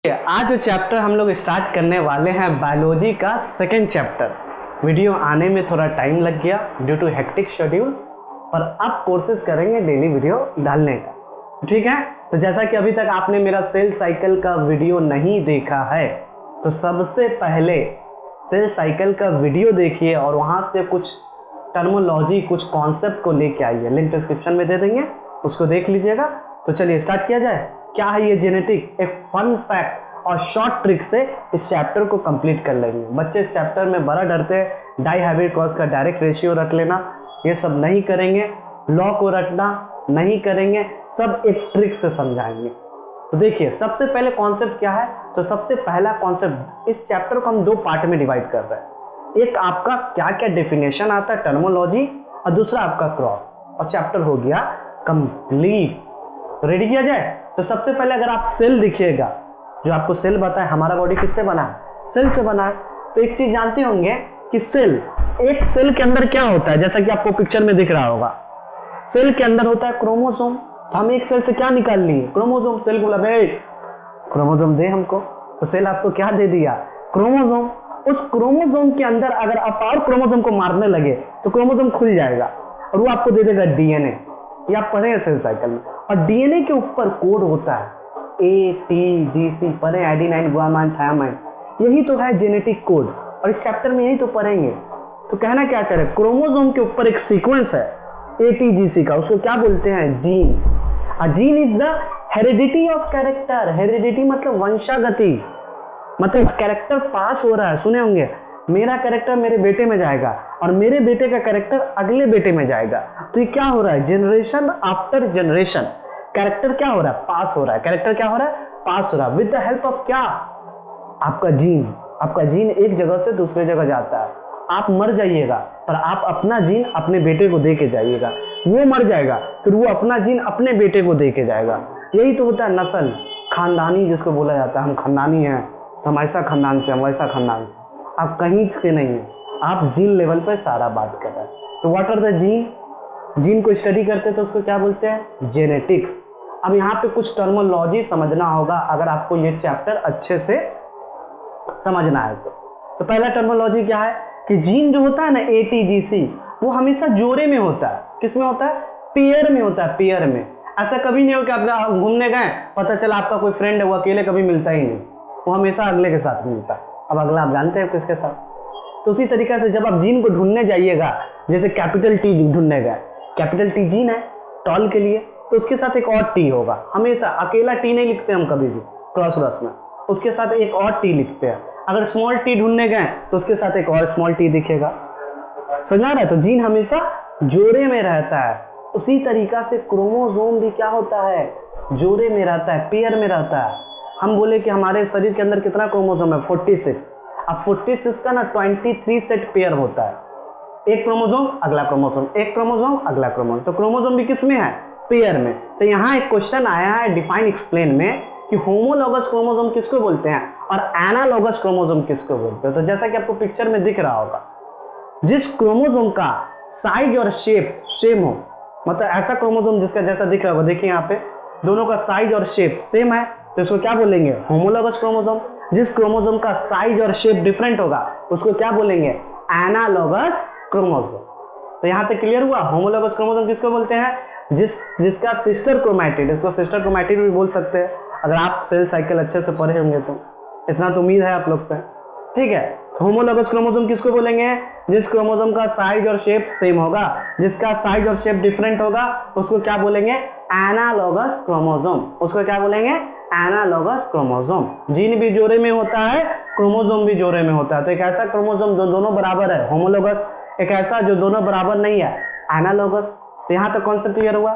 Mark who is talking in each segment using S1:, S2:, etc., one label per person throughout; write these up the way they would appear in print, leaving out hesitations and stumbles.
S1: आज जो चैप्टर हम लोग स्टार्ट करने वाले हैं बायोलॉजी का सेकेंड चैप्टर। वीडियो आने में थोड़ा टाइम लग गया ड्यू टू हेक्टिक शेड्यूल, पर अब कोशिश करेंगे डेली वीडियो डालने का, ठीक है। तो जैसा कि अभी तक आपने मेरा सेल साइकिल का वीडियो नहीं देखा है तो सबसे पहले सेल साइकिल का वीडियो देखिए और वहाँ से कुछ टर्मोलॉजी कुछ कॉन्सेप्ट को लेके आइए। लिंक डिस्क्रिप्शन में दे देंगे, उसको देख लीजिएगा। तो चलिए स्टार्ट किया जाए। क्या है ये जेनेटिक, एक फन फैक्ट और शॉर्ट ट्रिक से इस चैप्टर को कंप्लीट कर लेंगे। बच्चे इस चैप्टर में बड़ा डरते हैं, डाई हाइब्रिड क्रॉस का डायरेक्ट रेशियो रख लेना, ये सब नहीं करेंगे। लॉ को रखना नहीं करेंगे, सब एक ट्रिक से समझाएंगे। तो देखिए सबसे पहले कॉन्सेप्ट क्या है। तो सबसे पहला कॉन्सेप्ट, इस चैप्टर को हम दो पार्ट में डिवाइड कर रहे हैं। एक आपका क्या क्या डेफिनेशन आता है टर्मोलॉजी, और दूसरा आपका क्रॉस, और चैप्टर हो गया कंप्लीट। तो रेडी किया जाए। तो सबसे पहले अगर आप सेल दिखिएगा, जो आपको सेल बताए हमारा बॉडी किससे बना है, सेल से बना है। तो एक चीज जानते होंगे कि सेल, एक सेल के अंदर क्या होता है, जैसा कि आपको पिक्चर में दिख रहा होगा, सेल के अंदर होता है क्रोमोसोम। तो हम एक सेल से क्या निकाल लिए, क्रोमोसोम। सेल को बोला भाई क्रोमोसोम दे हमको, तो सेल आपको क्या दे दिया, क्रोमोसोम। उस क्रोमोसोम के अंदर अगर आप और क्रोमोसोम को मारने लगे तो क्रोमोसोम खुल जाएगा और वो आपको दे देगा डीएनए। ये आप पढ़े सेल साइकिल में। और डीएनए के ऊपर कोड होता है ATGC, पढ़े, एडेनाइन गुआनिन थायमाइन। यही तो है जेनेटिक कोड, और इस चैप्टर में यही तो पढ़ेंगे। तो कहना क्या चाह रहे, क्रोमोसोम के ऊपर एक सीक्वेंस है ATGC का, उसको क्या बोलते हैं, gene. Gene is the heredity of character. Heredity मतलब वंशागति, मतलब कैरेक्टर पास हो रहा है। सुने होंगे, मेरा कैरेक्टर मेरे बेटे में जाएगा और मेरे बेटे का कैरेक्टर अगले बेटे में जाएगा। तो ये क्या हो रहा है, जनरेशन आफ्टर जनरेशन कैरेक्टर क्या हो रहा है, पास हो रहा है। कैरेक्टर क्या हो रहा है, पास हो रहा है। विद द हेल्प ऑफ क्या, आपका जीन। आपका जीन एक जगह से दूसरे जगह जाता है। आप मर जाइएगा पर आप अपना जीन अपने बेटे को दे के जाइएगा, वो मर जाएगा फिर वो अपना जीन अपने बेटे को दे के जाएगा। यही तो होता है नस्ल, खानदानी जिसको बोला जाता है। हम खानदानी हैं तो हम ऐसा खानदान से, हम वैसा खानदान से। आप कहीं से नहीं है, आप जीन लेवल पर सारा बात कर रहे हैं। तो what are the gene, gene को स्टडी करते हैं तो उसको क्या बोलते हैं, जेनेटिक्स। अब यहाँ पे कुछ टर्मोलॉजी समझना होगा अगर आपको ये चैप्टर अच्छे से समझना है तो पहला टर्मोलॉजी क्या है कि जीन जो होता है ना ATGC, वो हमेशा जोड़े में होता है। किस में होता है, पेयर में होता है, पेयर में। ऐसा कभी नहीं हो कि आप घूमने गए, पता चला आपका कोई फ्रेंड है, वो अकेले कभी मिलता ही नहीं, वो हमेशा अगले के साथ मिलता है। अब अगला आप जानते हैं किसके साथ। तो उसी तरीके से जब आप जीन को ढूंढने जाइएगा, जैसे कैपिटल T ढूंढने गए, कैपिटल T जीन है टॉल के लिए, तो उसके साथ एक और T होगा। हमेशा अकेला T नहीं लिखते हम कभी भी क्रॉस वर्स में, उसके साथ एक और T लिखते हैं। अगर स्मॉल t ढूंढने गए तो उसके साथ एक और स्मॉल t दिखेगा। समझ रहा है। तो जीन हमेशा जोड़े में रहता है। उसी तरीका से क्रोमोसोम भी क्या होता है, जोड़े में रहता है, पेयर में रहता है। हम बोले कि हमारे शरीर के अंदर कितना क्रोमोसोम है, 46। अब 46 का ना 23 सेट पेयर होता है। एक क्रोमोसोम अगला क्रोमोसोम, एक क्रोमोसोम अगला क्रोमोसोम। तो क्रोमोसोम भी किस में है, पेयर में। तो यहाँ एक क्वेश्चन आया है डिफाइन एक्सप्लेन में कि होमोलॉगस क्रोमोसोम किसको बोलते हैं और एनालॉगस क्रोमोसोम किसको बोलते हैं। तो जैसा कि आपको पिक्चर में दिख रहा होगा, जिस क्रोमोसोम का साइज और शेप सेम हो, मतलब ऐसा क्रोमोसोम जिसका जैसा दिख रहा होगा, देखिए यहाँ पे दोनों का साइज और शेप सेम है, तो इसको क्या बोलेंगे, होमोलॉगस क्रोमोसोम। जिस क्रोमोसोम का साइज और शेप डिफरेंट होगा उसको क्या बोलेंगे, एनालॉगस क्रोमोसोम। तो यहाँ तक क्लियर हुआ। होमोलॉगस क्रोमोसोम किसको बोलते हैं, जिसका सिस्टर क्रोमैटिड, इसको सिस्टर क्रोमैटिड भी बोल सकते हैं अगर आप सेल साइकिल अच्छे से पढ़े होंगे तो। इतना तो उम्मीद है आप लोग से, ठीक है। होमोलॉगस क्रोमोसोम किसको बोलेंगे, जिस क्रोमोसोम का साइज और शेप सेम होगा। जिसका साइज और शेप डिफरेंट होगा उसको क्या बोलेंगे, एनालॉगस क्रोमोसोम। उसको क्या बोलेंगे, एनालॉगस क्रोमोसोम। जीन भी जोड़े में होता है, क्रोमोसोम भी जोड़े में होता है। तो एक ऐसा क्रोमोसोम जो दोनों बराबर है, होमोलॉगस। एक ऐसा जो दोनों बराबर नहीं है, एनालॉगस। तो यहाँ तक कॉन्सेप्ट क्लियर हुआ।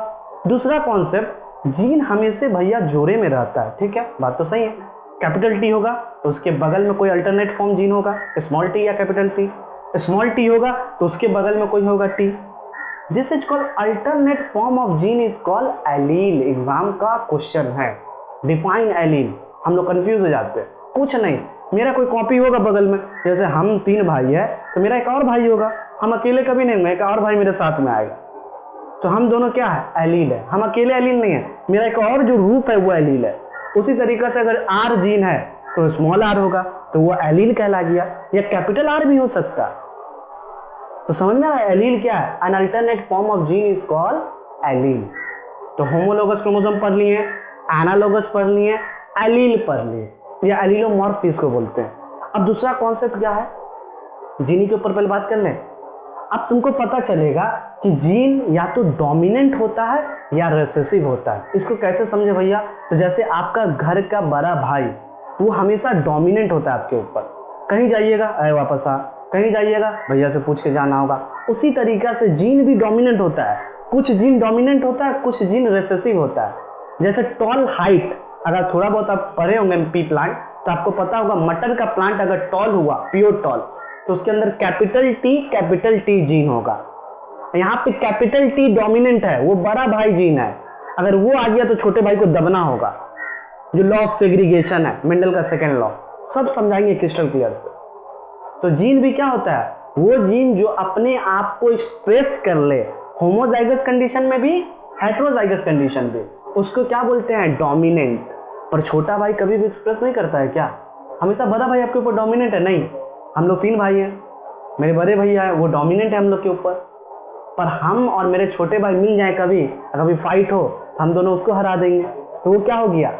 S1: दूसरा कॉन्सेप्ट, जीन हमेशा भैया जोड़े में रहता है, ठीक है, बात तो सही है। कैपिटल T होगा तो उसके बगल में कोई अल्टरनेट फॉर्म जीन होगा, स्मॉल t या कैपिटल T। स्मॉल t होगा तो उसके बगल में कोई होगा T। This is called alternate form of gene is called allele. Exam का क्वेश्चन है, डिफाइन एलील। हम लोग कंफ्यूज हो जाते हैं। कुछ नहीं, मेरा कोई कॉपी होगा बगल में, जैसे हम 3 भाई है तो मेरा एक और भाई होगा। हम अकेले कभी नहीं होंगे, एक और भाई मेरे साथ में आएगा। तो हम दोनों क्या है, एलील है। हम अकेले एलील नहीं है, मेरा एक और जो रूप है वो एलील है। उसी तरीके से अगर आर जीन है तो स्मॉल आर होगा, तो वो एलील कहला गया, या कैपिटल आर भी हो सकता। तो समझ में आया एलील क्या है? N alternate form of gene is called allele. तो होमोलोगस क्रोमोसोम पढ़ लिए, एनालोगस पढ़ लिए, एलील पढ़ लिए, या एलीलोमॉर्फ इसको बोलते हैं। अब दूसरा कॉन्सेप्ट क्या है, जीन के ऊपर पहले बात कर लें। अब तुमको पता चलेगा कि जीन या तो डोमिनेंट होता है या रिसेसिव होता है। इसको कैसे समझे भैया? तो जैसे आपका घर का बड़ा भाई, वो हमेशा डोमिनेंट होता है आपके ऊपर। कहीं जाइएगा, अरे वापस आ, कहीं जाइएगा भैया से पूछ के जाना होगा। उसी तरीका से जीन भी डोमिनेंट होता है। कुछ जीन डोमिनेंट होता है, कुछ जीन रिसेसिव होता है। जैसे टॉल हाइट, अगर थोड़ा बहुत आप पढ़े होंगे पी प्लांट तो आपको पता होगा मटर का प्लांट अगर टॉल हुआ, प्योर टॉल, तो उसके अंदर कैपिटल टी जीन होगा। यहाँ पे कैपिटल टी डोमिनेंट है, वो बड़ा भाई जीन है। अगर वो आ गया तो छोटे भाई को दबना होगा, जो लॉ ऑफ सेग्रीगेशन है, मेंडल का सेकेंड लॉ, सब समझाएंगे क्रिस्टल क्लियर से। तो जीन भी क्या होता है? वो जीन जो अपने आप को एक्सप्रेस कर ले, होमोजाइगस कंडीशन में भी, हेटेरोजाइगस कंडीशन भी, उसको क्या बोलते हैं? डोमिनेंट। पर छोटा भाई कभी भी एक्सप्रेस नहीं करता है क्या? हमेशा बड़ा भाई आपके ऊपर डोमिनेंट है? नहीं, हम लोग 3 भाई हैं, मेरे बड़े भैया है, वो डोमिनेंट है हम लोग के ऊपर। पर हम और मेरे छोटे भाई मिल जाए कभी, कभी फाइट हो, हम दोनों उसको हरा देंगे, तो वो क्या हो गया?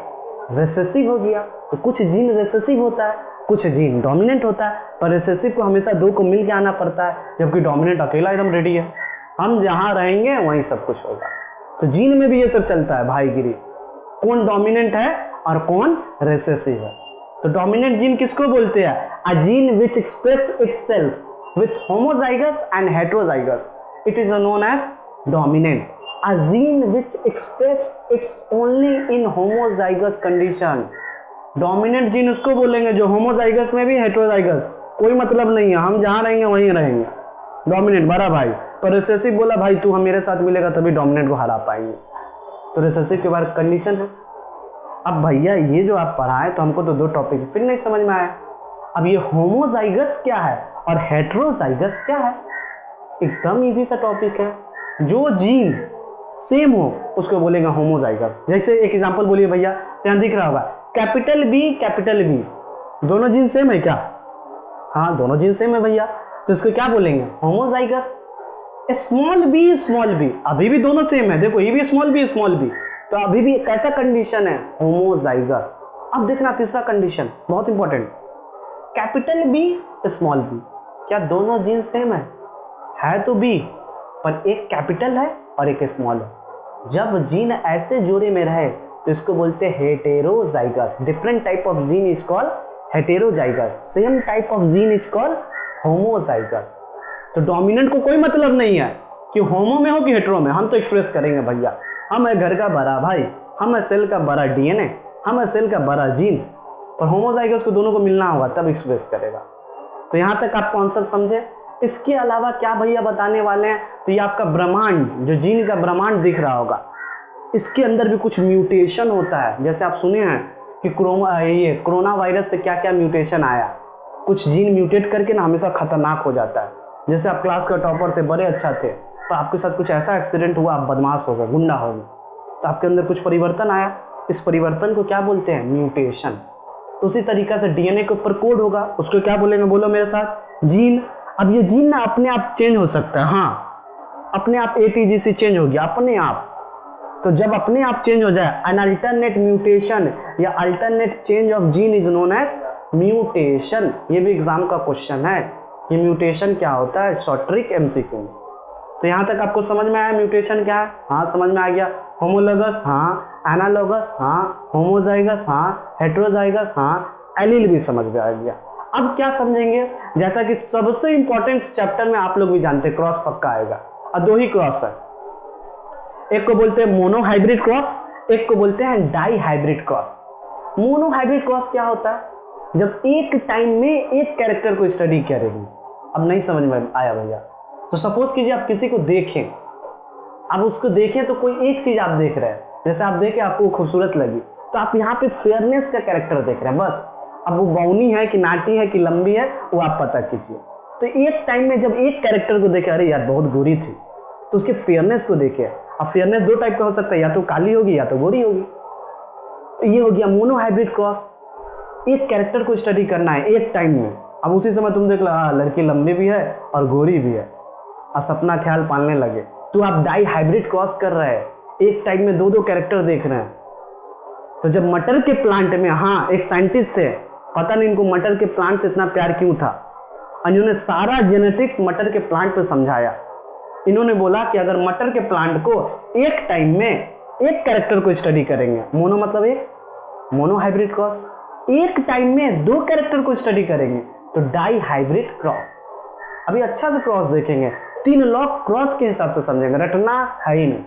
S1: रिसेसिव हो गया। तो कुछ जीन रिसेसिव होता है, कुछ जीन डोमिनेंट होता है। पर रिसेसिव को हमेशा 2 को मिल के आना पड़ता है, जबकि डोमिनेंट अकेला एकदम रेडी है, हम जहाँ रहेंगे वहीं सब कुछ होगा। तो जीन में भी ये सब चलता है भाईगिरी, कौन डोमिनेंट है और कौन रिसेसिव है। तो डोमिनेंट जीन किसको बोलते हैं? A gene which express itself with homozygous and heterozygous, it is known as dominant. A gene which express its only in homozygous condition. Dominant gene उसको बोलेंगे जो होमोजाइगस में भी, हेटेरोजाइगस कोई मतलब नहीं है, हम जहाँ रहेंगे वहीं रहेंगे, डोमिनेंट बड़ा भाई। पर रिसेसिव बोला भाई तू हम मेरे साथ मिलेगा तभी डोमिनेंट को हरा पाएंगे। तो रिसेसिव के बाद कंडीशन है। अब भैया ये जो आप पढ़ाएं तो हमको तो 2 टॉपिक फिर नहीं समझ में आया। अब ये होमोजाइगस क्या है और हेटेरोजाइगस क्या है? एकदम इजी सा टॉपिक है। जो जीन सेम हो उसको बोलेंगे होमोजाइगस। जैसे एक एग्जांपल बोलिए भैया, यहाँ दिख रहा होगा कैपिटल बी, दोनों जीन सेम है क्या? हाँ, दोनों जीन सेम है भैया, तो इसको क्या बोलेंगे? होमोजाइगस। स्मॉल बी, अभी भी दोनों सेम है, देखो ये भी स्मॉल बी, तो अभी भी कैसा कंडीशन है? होमोजाइगस। अब देखना तीसरा कंडीशन बहुत important, capital B small B, क्या दोनों जीन सेम है तो बी, पर एक कैपिटल है और एक स्मॉल है। जब जीन ऐसे जोड़े में रहे तो इसको बोलते हैं heterozygous. Different type of gene is called heterozygous, same type of gene is called homozygous. तो डोमिनेंट को कोई मतलब नहीं है कि होमो में हो कि हेटेरो में, हम तो एक्सप्रेस करेंगे भैया, हम है घर का बड़ा भाई, हम है सेल का बड़ा डीएनए, हम है सेल का बड़ा जीन। पर होमोजाइगस को दोनों को मिलना होगा तब एक्सप्रेस करेगा। तो यहाँ तक आप कॉन्सेप्ट समझे। इसके अलावा क्या भैया बताने वाले हैं? तो ये आपका ब्रह्मांड, जो जीन का ब्रह्मांड दिख रहा होगा, इसके अंदर भी कुछ म्यूटेशन होता है। जैसे आप सुने हैं कि कोरोना वायरस से क्या क्या म्यूटेशन आया, कुछ जीन म्यूटेट करके ना हमेशा खतरनाक हो जाता है। जैसे आप क्लास का टॉपर थे, बड़े अच्छा थे, तो आपके साथ कुछ ऐसा एक्सीडेंट हुआ, आप बदमाश हो गए, गुंडा हो गए, तो आपके अंदर कुछ परिवर्तन आया। इस परिवर्तन को क्या बोलते हैं? म्यूटेशन। तो उसी तरीका से डीएनए के ऊपर कोड होगा, उसको क्या बोलेंगे? बोलो मेरे साथ, जीन। अब ये जीन ना अपने आप चेंज हो सकता है, हाँ, अपने आप ATGC चेंज हो गया अपने आप। तो जब अपने आप चेंज हो जाए, एन अल्टरनेट म्यूटेशन या alternate change of gene is known as mutation. ये भी एग्जाम का क्वेश्चन है, ये म्यूटेशन क्या होता है? Short trick MCQ। तो यहाँ तक आपको समझ में आया म्यूटेशन क्या है? हाँ, समझ में आ गया। होमोलोगस हाँ, एनालोगस हाँ, होमोजाइगस हाँ, हेटेरोजाइगस हाँ, एलील भी समझ में आ गया। अब क्या समझेंगे? जैसा कि सबसे इंपॉर्टेंट चैप्टर में आप लोग भी जानते हैं, क्रॉस पक्का आएगा, और 2 ही क्रॉस है, एक को बोलते हैं मोनोहाइब्रिड क्रॉस, एक को बोलते हैं dihybrid cross. Monohybrid cross क्या होता है? जब एक टाइम में एक कैरेक्टर को स्टडी करेगी। अब नहीं समझ में आया भैया? तो सपोज कीजिए आप किसी को देखें, आप उसको देखें तो कोई एक चीज आप देख रहे हैं, जैसे आप देखें आपको खूबसूरत लगी, तो आप यहाँ पे फेयरनेस का कैरेक्टर देख रहे हैं बस। अब वो बौनी है कि नाटी है कि लंबी है वो आप पता कीजिए। तो एक टाइम में जब एक कैरेक्टर को देखे, अरे यार बहुत गोरी थी, तो उसके फेयरनेस को देखे। अब फेयरनेस 2 टाइप का हो सकता है, या तो काली होगी या तो गोरी होगी। ये हो गया मोनो हाइब्रिड क्रॉस। एक कैरेक्टर को स्टडी करना है एक टाइम में। अब उसी समय तुम देख लो लड़की लंबी भी है और गोरी भी है, अब सपना ख्याल पालने लगे, तो आप डाई हाइब्रिड क्रॉस कर रहे हैं, एक टाइम में दो दो कैरेक्टर देख रहे हैं। तो जब मटर के प्लांट में, हाँ एक साइंटिस्ट थे, पता नहीं इनको मटर के प्लांट से इतना प्यार क्यों था, इन्होंने सारा जेनेटिक्स मटर के प्लांट पे समझाया। इन्होंने बोला कि अगर मटर के प्लांट को एक टाइम में एक कैरेक्टर को स्टडी करेंगे, मोनो मतलब एक, मोनो हाइब्रिड क्रॉस, एक टाइम में दो कैरेक्टर को स्टडी करेंगे तो डाई हाइब्रिड क्रॉस। अभी अच्छा से क्रॉस देखेंगे, 3 लॉ क्रॉस के हिसाब से समझेंगे, रटना है ही नहीं।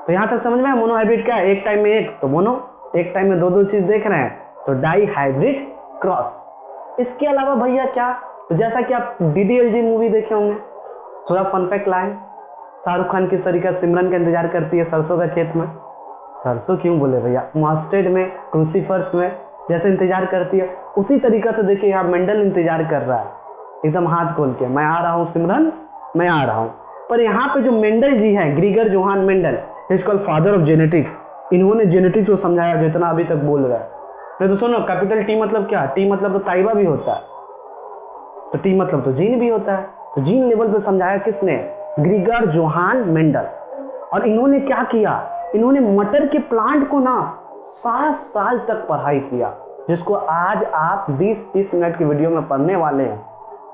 S1: तो यहां तक समझ में मोनो हाइब्रिड क्या है, एक टाइम में एक तो मोनो, एक टाइम में दो दो चीज देख रहे हैं तो डाई हाइब्रिड क्रॉस। इसके अलावा भैया क्या, तो जैसा कि आप DDLJ मूवी देखे होंगे, थोड़ा fun fact line, Shahrukh Khan किस तरीके से सिमरन का इंतजार करती है सरसों का खेत में, सरसों क्यों बोले भैया, मस्टर्ड में, क्रूसीफर्स में जैसे इंतजार करती है, उसी तरीका से देखिए यहाँ मेंडल इंतजार कर रहा है एकदम हाथ खोल के, मैं आ रहा हूँ सिमरन, मैं आ रहा हूँ। पर यहाँ पे जो मेंडल जी हैं, ग्रीगर Johan Mendel, is called father of genetics, इन्होंने जेनेटिक्स को समझाया जितना अभी तक बोल रहा है। नहीं तो सुनो, कैपिटल T मतलब क्या, T मतलब तो ताइबा भी होता है, तो T मतलब तो जीन भी होता है, तो जीन लेवल पे समझाया किसने, ग्रीगर जोहान मेंडल। और इन्होंने क्या किया, इन्होंने मटर के प्लांट को ना 7 साल तक पढ़ाई किया, जिसको आज आप 20-30 मिनट की वीडियो में पढ़ने वाले हैं।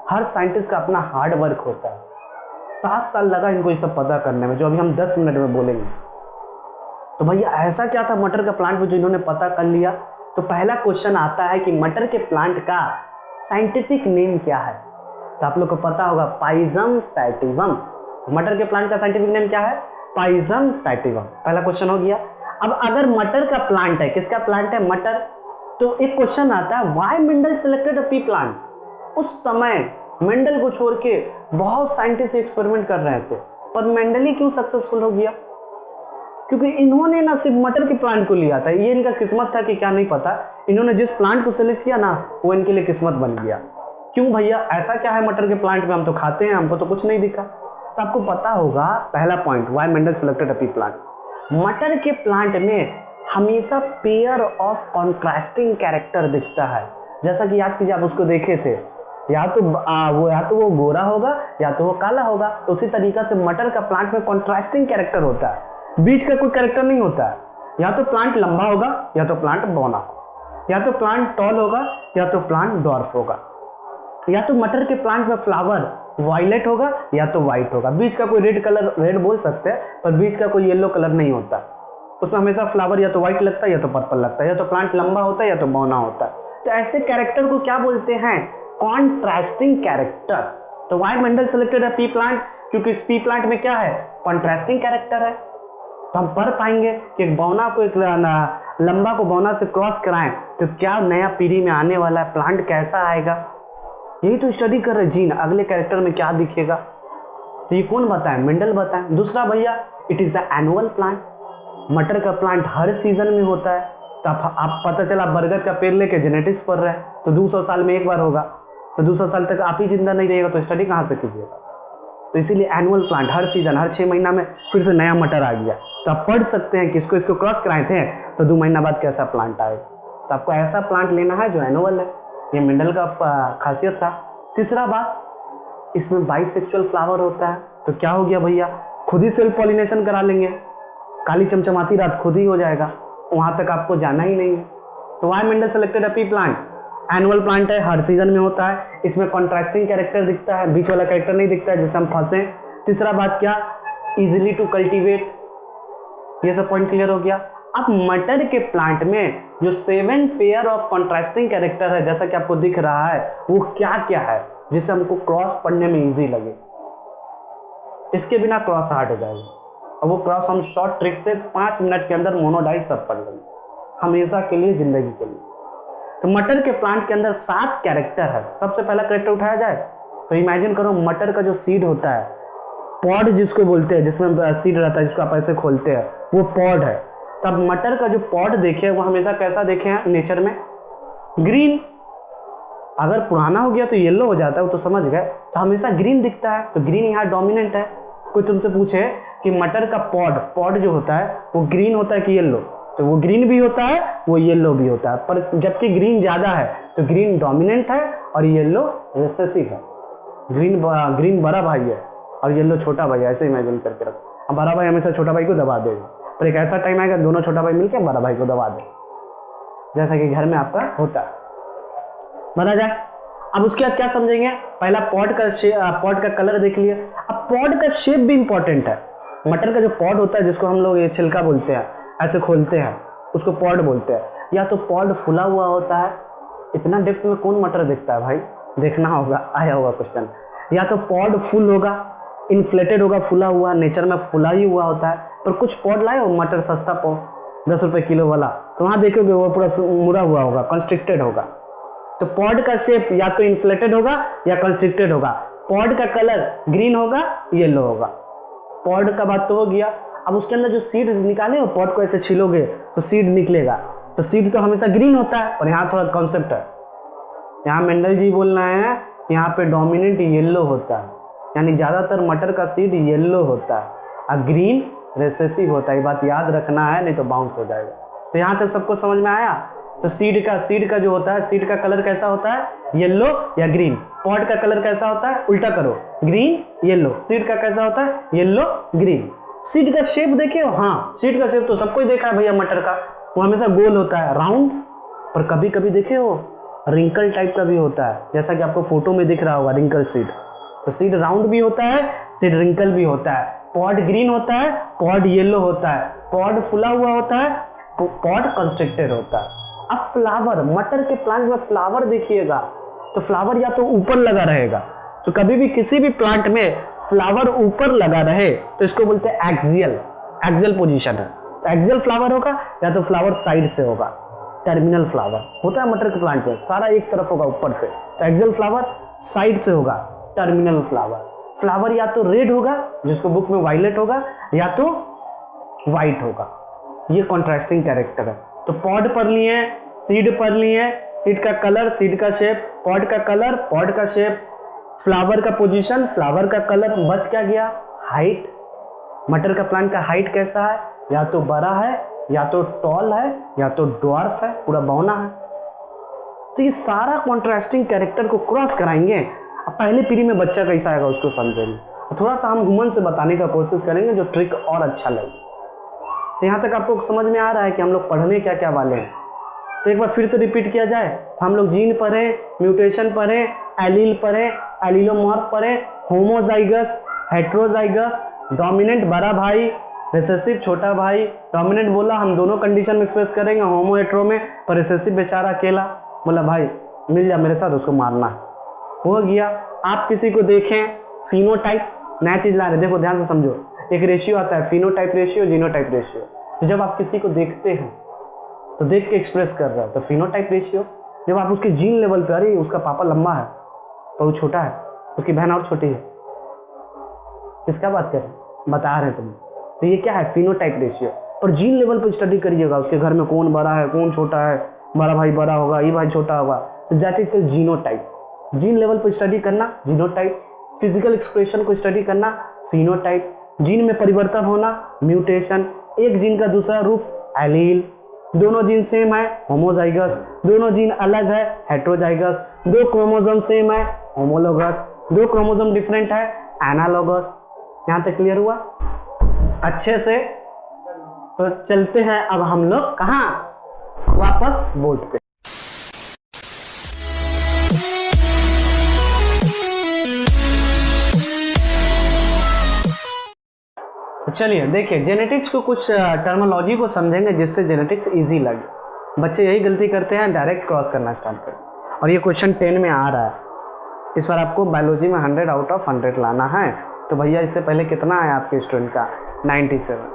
S1: हर साइंटिस्ट का अपना हार्ड वर्क होता है, 7 साल लगा इनको ये सब पता करने में, जो अभी हम 10 मिनट में बोलेंगे। तो भैया ऐसा क्या था मटर का प्लांट में जो इन्होंने पता कर लिया। तो पहला क्वेश्चन आता है कि मटर के प्लांट का साइंटिफिक नेम क्या है, तो आप लोग को पता होगा पाइजम सैटिवम। मटर के प्लांट का साइंटिफिक नेम क्या है, पाइजम सैटिवम। पहला क्वेश्चन हो गया। अब अगर मटर का प्लांट है, किसका प्लांट है, मटर, तो एक क्वेश्चन आता है why Mendel selected a P plant. उस समय मेंडल को छोड़ के बहुत साइंटिस्ट एक्सपेरिमेंट कर रहे थे, पर मेंडल ही क्यों सक्सेसफुल हो गया, क्योंकि इन्होंने ना सिर्फ मटर के प्लांट को लिया था, ये इनका किस्मत था कि क्या नहीं पता, इन्होंने जिस प्लांट को सिलेक्ट किया ना वो इनके लिए किस्मत बन गया। क्यों भैया, ऐसा क्या है मटर के प्लांट में, हम तो खाते हैं, हमको तो कुछ नहीं दिखा। तो आपको पता होगा पहला point, why Mendel selected a P plant. मटर के प्लांट में हमेशा पेयर ऑफ कॉन्ट्रास्टिंग कैरेक्टर दिखता है। जैसा कि याद कीजिए, आप उसको देखे थे, या तो वो गोरा होगा या तो वो काला होगा। तो उसी तरीका से मटर का प्लांट में कॉन्ट्रास्टिंग कैरेक्टर होता है, बीच का कोई कैरेक्टर नहीं होता है। या तो प्लांट लंबा होगा या तो प्लांट बौना होगा, या तो प्लांट टॉल होगा या तो प्लांट डॉर्फ होगा, या तो मटर के प्लांट में फ्लावर वायलेट होगा या तो व्हाइट होगा। बीच का कोई रेड कलर, रेड बोल सकते हैं, पर बीच का कोई येलो कलर नहीं होता, उसमें हमेशा फ्लावर या तो व्हाइट लगता है या तो पर्पल लगता है, या तो प्लांट लंबा होता है या तो बौना होता है। तो ऐसे कैरेक्टर को क्या बोलते हैं, कॉन्ट्रास्टिंग कैरेक्टर। तो why Mendel selected a P plant, क्योंकि इस पी प्लांट में क्या है, कॉन्ट्रास्टिंग कैरेक्टर है। तो हम पढ़ पाएंगे कि एक बौना को एक लंबा को बौना से क्रॉस कराएं तो क्या नया पीढ़ी में आने वाला है, प्लांट कैसा आएगा, यही तो स्टडी कर रहे जीन, अगले कैरेक्टर में क्या दिखेगा। तो ये कौन बताए, मेंडल बताए। दूसरा भैया, it is the annual plant, मटर का प्लांट हर सीजन में होता है। तो आप पता चला बरगद का पेड़ लेके जेनेटिक्स पढ़ रहे हैं, तो 200 साल में एक बार होगा, तो 200 साल तक आप ही जिंदा नहीं रहिएगा, तो स्टडी कहाँ से कीजिएगा। तो इसीलिए एनुअल प्लांट, हर सीजन, हर 6 महीना में फिर से नया मटर आ गया, तो आप पढ़ सकते हैं कि इसको क्रॉस कराए थे तो 2 महीना बाद कैसा प्लांट आएगा। तो आपको ऐसा प्लांट लेना है जो एनुअल है, ये मेंडल का खासियत था। तीसरा बात, इसमें बाइसेक्सुअल फ्लावर होता है। तो क्या हो गया भैया, खुद ही सेल्फ पॉलिनेशन करा लेंगे, काली चमचमाती रात खुद ही हो जाएगा, वहाँ तक आपको जाना ही नहीं है। तो why Mendel selected a P plant, annual plant है, हर सीजन में होता है, इसमें कॉन्ट्रास्टिंग कैरेक्टर दिखता है, बीच वाला कैरेक्टर नहीं दिखता है जिससे हम फंसे। तीसरा बात क्या, इजिली टू कल्टीवेट, ये सब पॉइंट क्लियर हो गया। अब मटर के प्लांट में जो 7 पेयर ऑफ कॉन्ट्रास्टिंग कैरेक्टर है, जैसा कि आपको दिख रहा है, वो क्या क्या है जिससे हमको क्रॉस पढ़ने में इजी लगे। इसके बिना क्रॉस हार्ड हो जाएगा, और वो क्रॉस हम शॉर्ट ट्रिक से 5 मिनट के अंदर मोनोडाई सब पढ़ लेंगे, हमेशा के लिए, जिंदगी के लिए। तो मटर के प्लांट के अंदर 7 कैरेक्टर है। सबसे पहला कैरेक्टर उठाया जाए तो इमेजिन करो, मटर का जो सीड होता है, पॉड जिसको बोलते हैं, जिसमें सीड रहता है, जिसको आप ऐसे खोलते हैं, वो पॉड है। तब मटर का जो पॉड देखे वो हमेशा कैसा देखे हैं नेचर में, ग्रीन। अगर पुराना हो गया तो येलो हो जाता है, वो तो समझ गए, तो हमेशा ग्रीन दिखता है, तो ग्रीन यहाँ डोमिनेंट है। कोई तुमसे पूछे कि मटर का पॉड जो होता है वो ग्रीन होता है कि येलो, तो वो ग्रीन भी होता है, वो येलो भी होता है, पर जबकि ग्रीन ज़्यादा है तो ग्रीन डोमिनेंट है और येलो रिसेसिव है। ग्रीन बड़ा भाई है और येलो छोटा भाई है, ऐसे इमेजिन करके रखो। अब बड़ा भाई हमेशा छोटा भाई को दबा देगा, पर एक ऐसा टाइम आएगा दोनों छोटा भाई मिलकर बड़ा भाई को दबा दे, जैसा कि घर में आपका होता है। बना जाए। अब उसके बाद क्या समझेंगे, पहला पॉड का कलर देख लिया। अब पॉड का शेप भी इंपॉर्टेंट है। मटर का जो पॉड होता है, जिसको हम लोग ये छिलका बोलते हैं, ऐसे खोलते हैं उसको पॉड बोलते हैं। या तो पॉड फुला हुआ होता है, इतना डेप्थ में कौन मटर देखता है भाई, देखना होगा, आया होगा क्वेश्चन। या तो पॉड फुल होगा, इन्फ्लेटेड होगा, फुला हुआ, नेचर में फुला ही हुआ होता है। पर कुछ पॉड लाए हो मटर सस्ता 10 रुपये किलो वाला, तो वहाँ देखोगे वो पूरा मुड़ा हुआ होगा, कंस्ट्रिक्टेड होगा। तो पॉड का शेप या तो इन्फ्लेटेड होगा या कंस्ट्रिक्टेड होगा। पॉड का कलर ग्रीन होगा, येलो होगा। पॉड का बात तो हो गया। अब उसके अंदर जो सीड निकाले हो, पॉड को ऐसे छिलोगे तो सीड निकलेगा, तो सीड तो हमेशा ग्रीन होता है, पर यहाँ थोड़ा कॉन्सेप्ट है। यहाँ मेंडल जी बोल रहे हैं यहाँ पे डोमिनेंट येलो होता है, यानी ज़्यादातर मटर का सीड येलो होता है और ग्रीन रिसेसिव होता है। ये बात याद रखना है, नहीं तो बाउंस हो जाएगा। तो यहाँ तक सबको समझ में आया। तो सीड का जो होता है, सीड का कलर कैसा होता है, येलो या ग्रीन। पॉड का कलर कैसा होता है, उल्टा करो, ग्रीन येलो। सीड का कैसा होता है, येलो ग्रीन। सीड का शेप देखे हो, हाँ सीड का शेप तो सबको ही देखा है भैया मटर का, वो हमेशा गोल होता है, राउंड। पर कभी कभी देखे हो रिंकल टाइप का भी होता है, जैसा कि आपको फोटो में दिख रहा होगा रिंकल सीड। तो सीड राउंड भी होता है, सीड रिंकल भी होता है। पॉड ग्रीन होता है, पॉड येलो होता है, पॉड फुला हुआ होता है, पॉड कंस्ट्रिक्टेड होता है। अब फ्लावर, मटर के प्लांट में फ्लावर देखिएगा, तो फ्लावर या तो ऊपर लगा रहेगा, तो कभी भी किसी भी प्लांट में फ्लावर ऊपर लगा रहे तो इसको बोलते हैं एक्सियल पोजीशन है। तो एक्सियल फ्लावर होगा या तो फ्लावर साइड से होगा, टर्मिनल फ्लावर होता है मटर के प्लांट में, सारा एक तरफ होगा ऊपर से। तो एक्सियल फ्लावर साइड से होगा, टर्मिनल फ्लावर। फ्लावर या तो रेड होगा, जिसको बुक में वायलेट होगा, या तो व्हाइट होगा। ये कॉन्ट्रास्टिंग कैरेक्टर है। तो पॉड पढ़ लिए, सीड पढ़ लिए, सीड का कलर, सीड का शेप, पॉड का कलर, पॉड का शेप, फ्लावर का पोजीशन, फ्लावर का कलर। बच क्या गया, हाइट। मटर का प्लांट का हाइट कैसा है, या तो बड़ा है, या तो टॉल है, या तो ड्वार्फ है, पूरा बौना है। तो ये सारा कॉन्ट्रास्टिंग कैरेक्टर को क्रॉस कराएंगे। अब पहले पीढ़ी में बच्चा कैसा आएगा उसको समझेंगे, थोड़ा सा हम ह्यूमन से बताने का कोशिश करेंगे जो ट्रिक और अच्छा लगे। तो यहाँ तक आपको समझ में आ रहा है कि हम लोग पढ़ने क्या क्या वाले हैं। तो एक बार फिर से रिपीट किया जाए, हम लोग जीन पढ़े, म्यूटेशन पढ़े, एलील पढ़े, एलिलोमॉर्फ पढ़े, होमोजाइगस, हेट्रोजाइगस, डोमिनेंट बड़ा भाई, रिसेसिव छोटा भाई। डोमिनेंट बोला हम दोनों कंडीशन में एक्सप्रेस करेंगे, होमो हेट्रो में, पर रिसेसिव बेचारा अकेला बोला भाई मिल जा मेरे साथ, उसको मारना है, हो गया। आप किसी को देखें, फिनोटाइप, नया चीज ला रहे, देखो ध्यान से समझो, एक रेशियो आता है फिनोटाइप रेशियो, जीनोटाइप रेशियो। तो जब आप किसी को देखते हैं तो देख के एक्सप्रेस कर रहे हो तो फिनोटाइप रेशियो। जब आप उसके जीन लेवल पे, अरे उसका पापा लंबा है पर वो छोटा है, उसकी बहन और छोटी है, किसका बात कर रहे हैं, बता रहे हैं तुम, तो ये क्या है, फिनोटाइप रेशियो। पर जीन लेवल पर स्टडी करिएगा, उसके घर में कौन बड़ा है कौन छोटा है, बड़ा भाई बड़ा होगा, ये भाई छोटा होगा, तो that is called genotype. Gene level पर स्टडी करना जीनोटाइप, फिजिकल एक्सप्रेशन को स्टडी करना फिनोटाइप, जीन में परिवर्तन होना म्यूटेशन, एक जीन का दूसरा रूप एलील, दोनों जीन सेम है होमोजाइगस, दोनों जीन अलग है हेट्रोजाइगस, दो क्रोमोसोम सेम है होमोलोगस, दो क्रोमोसोम डिफरेंट है एनालोगस। यहाँ तक क्लियर हुआ अच्छे से? तो चलते हैं अब हम लोग कहाँ, वापस बोर्ड पे। तो चलिए देखिए, जेनेटिक्स को कुछ टर्मिनोलॉजी को समझेंगे जिससे जेनेटिक्स इजी लगे। बच्चे यही गलती करते हैं, डायरेक्ट क्रॉस करना स्टार्ट करते, और ये क्वेश्चन 10 में आ रहा है। इस बार आपको बायोलॉजी में 100 आउट ऑफ 100 लाना है। तो भैया इससे पहले कितना आया आपके स्टूडेंट का, 97।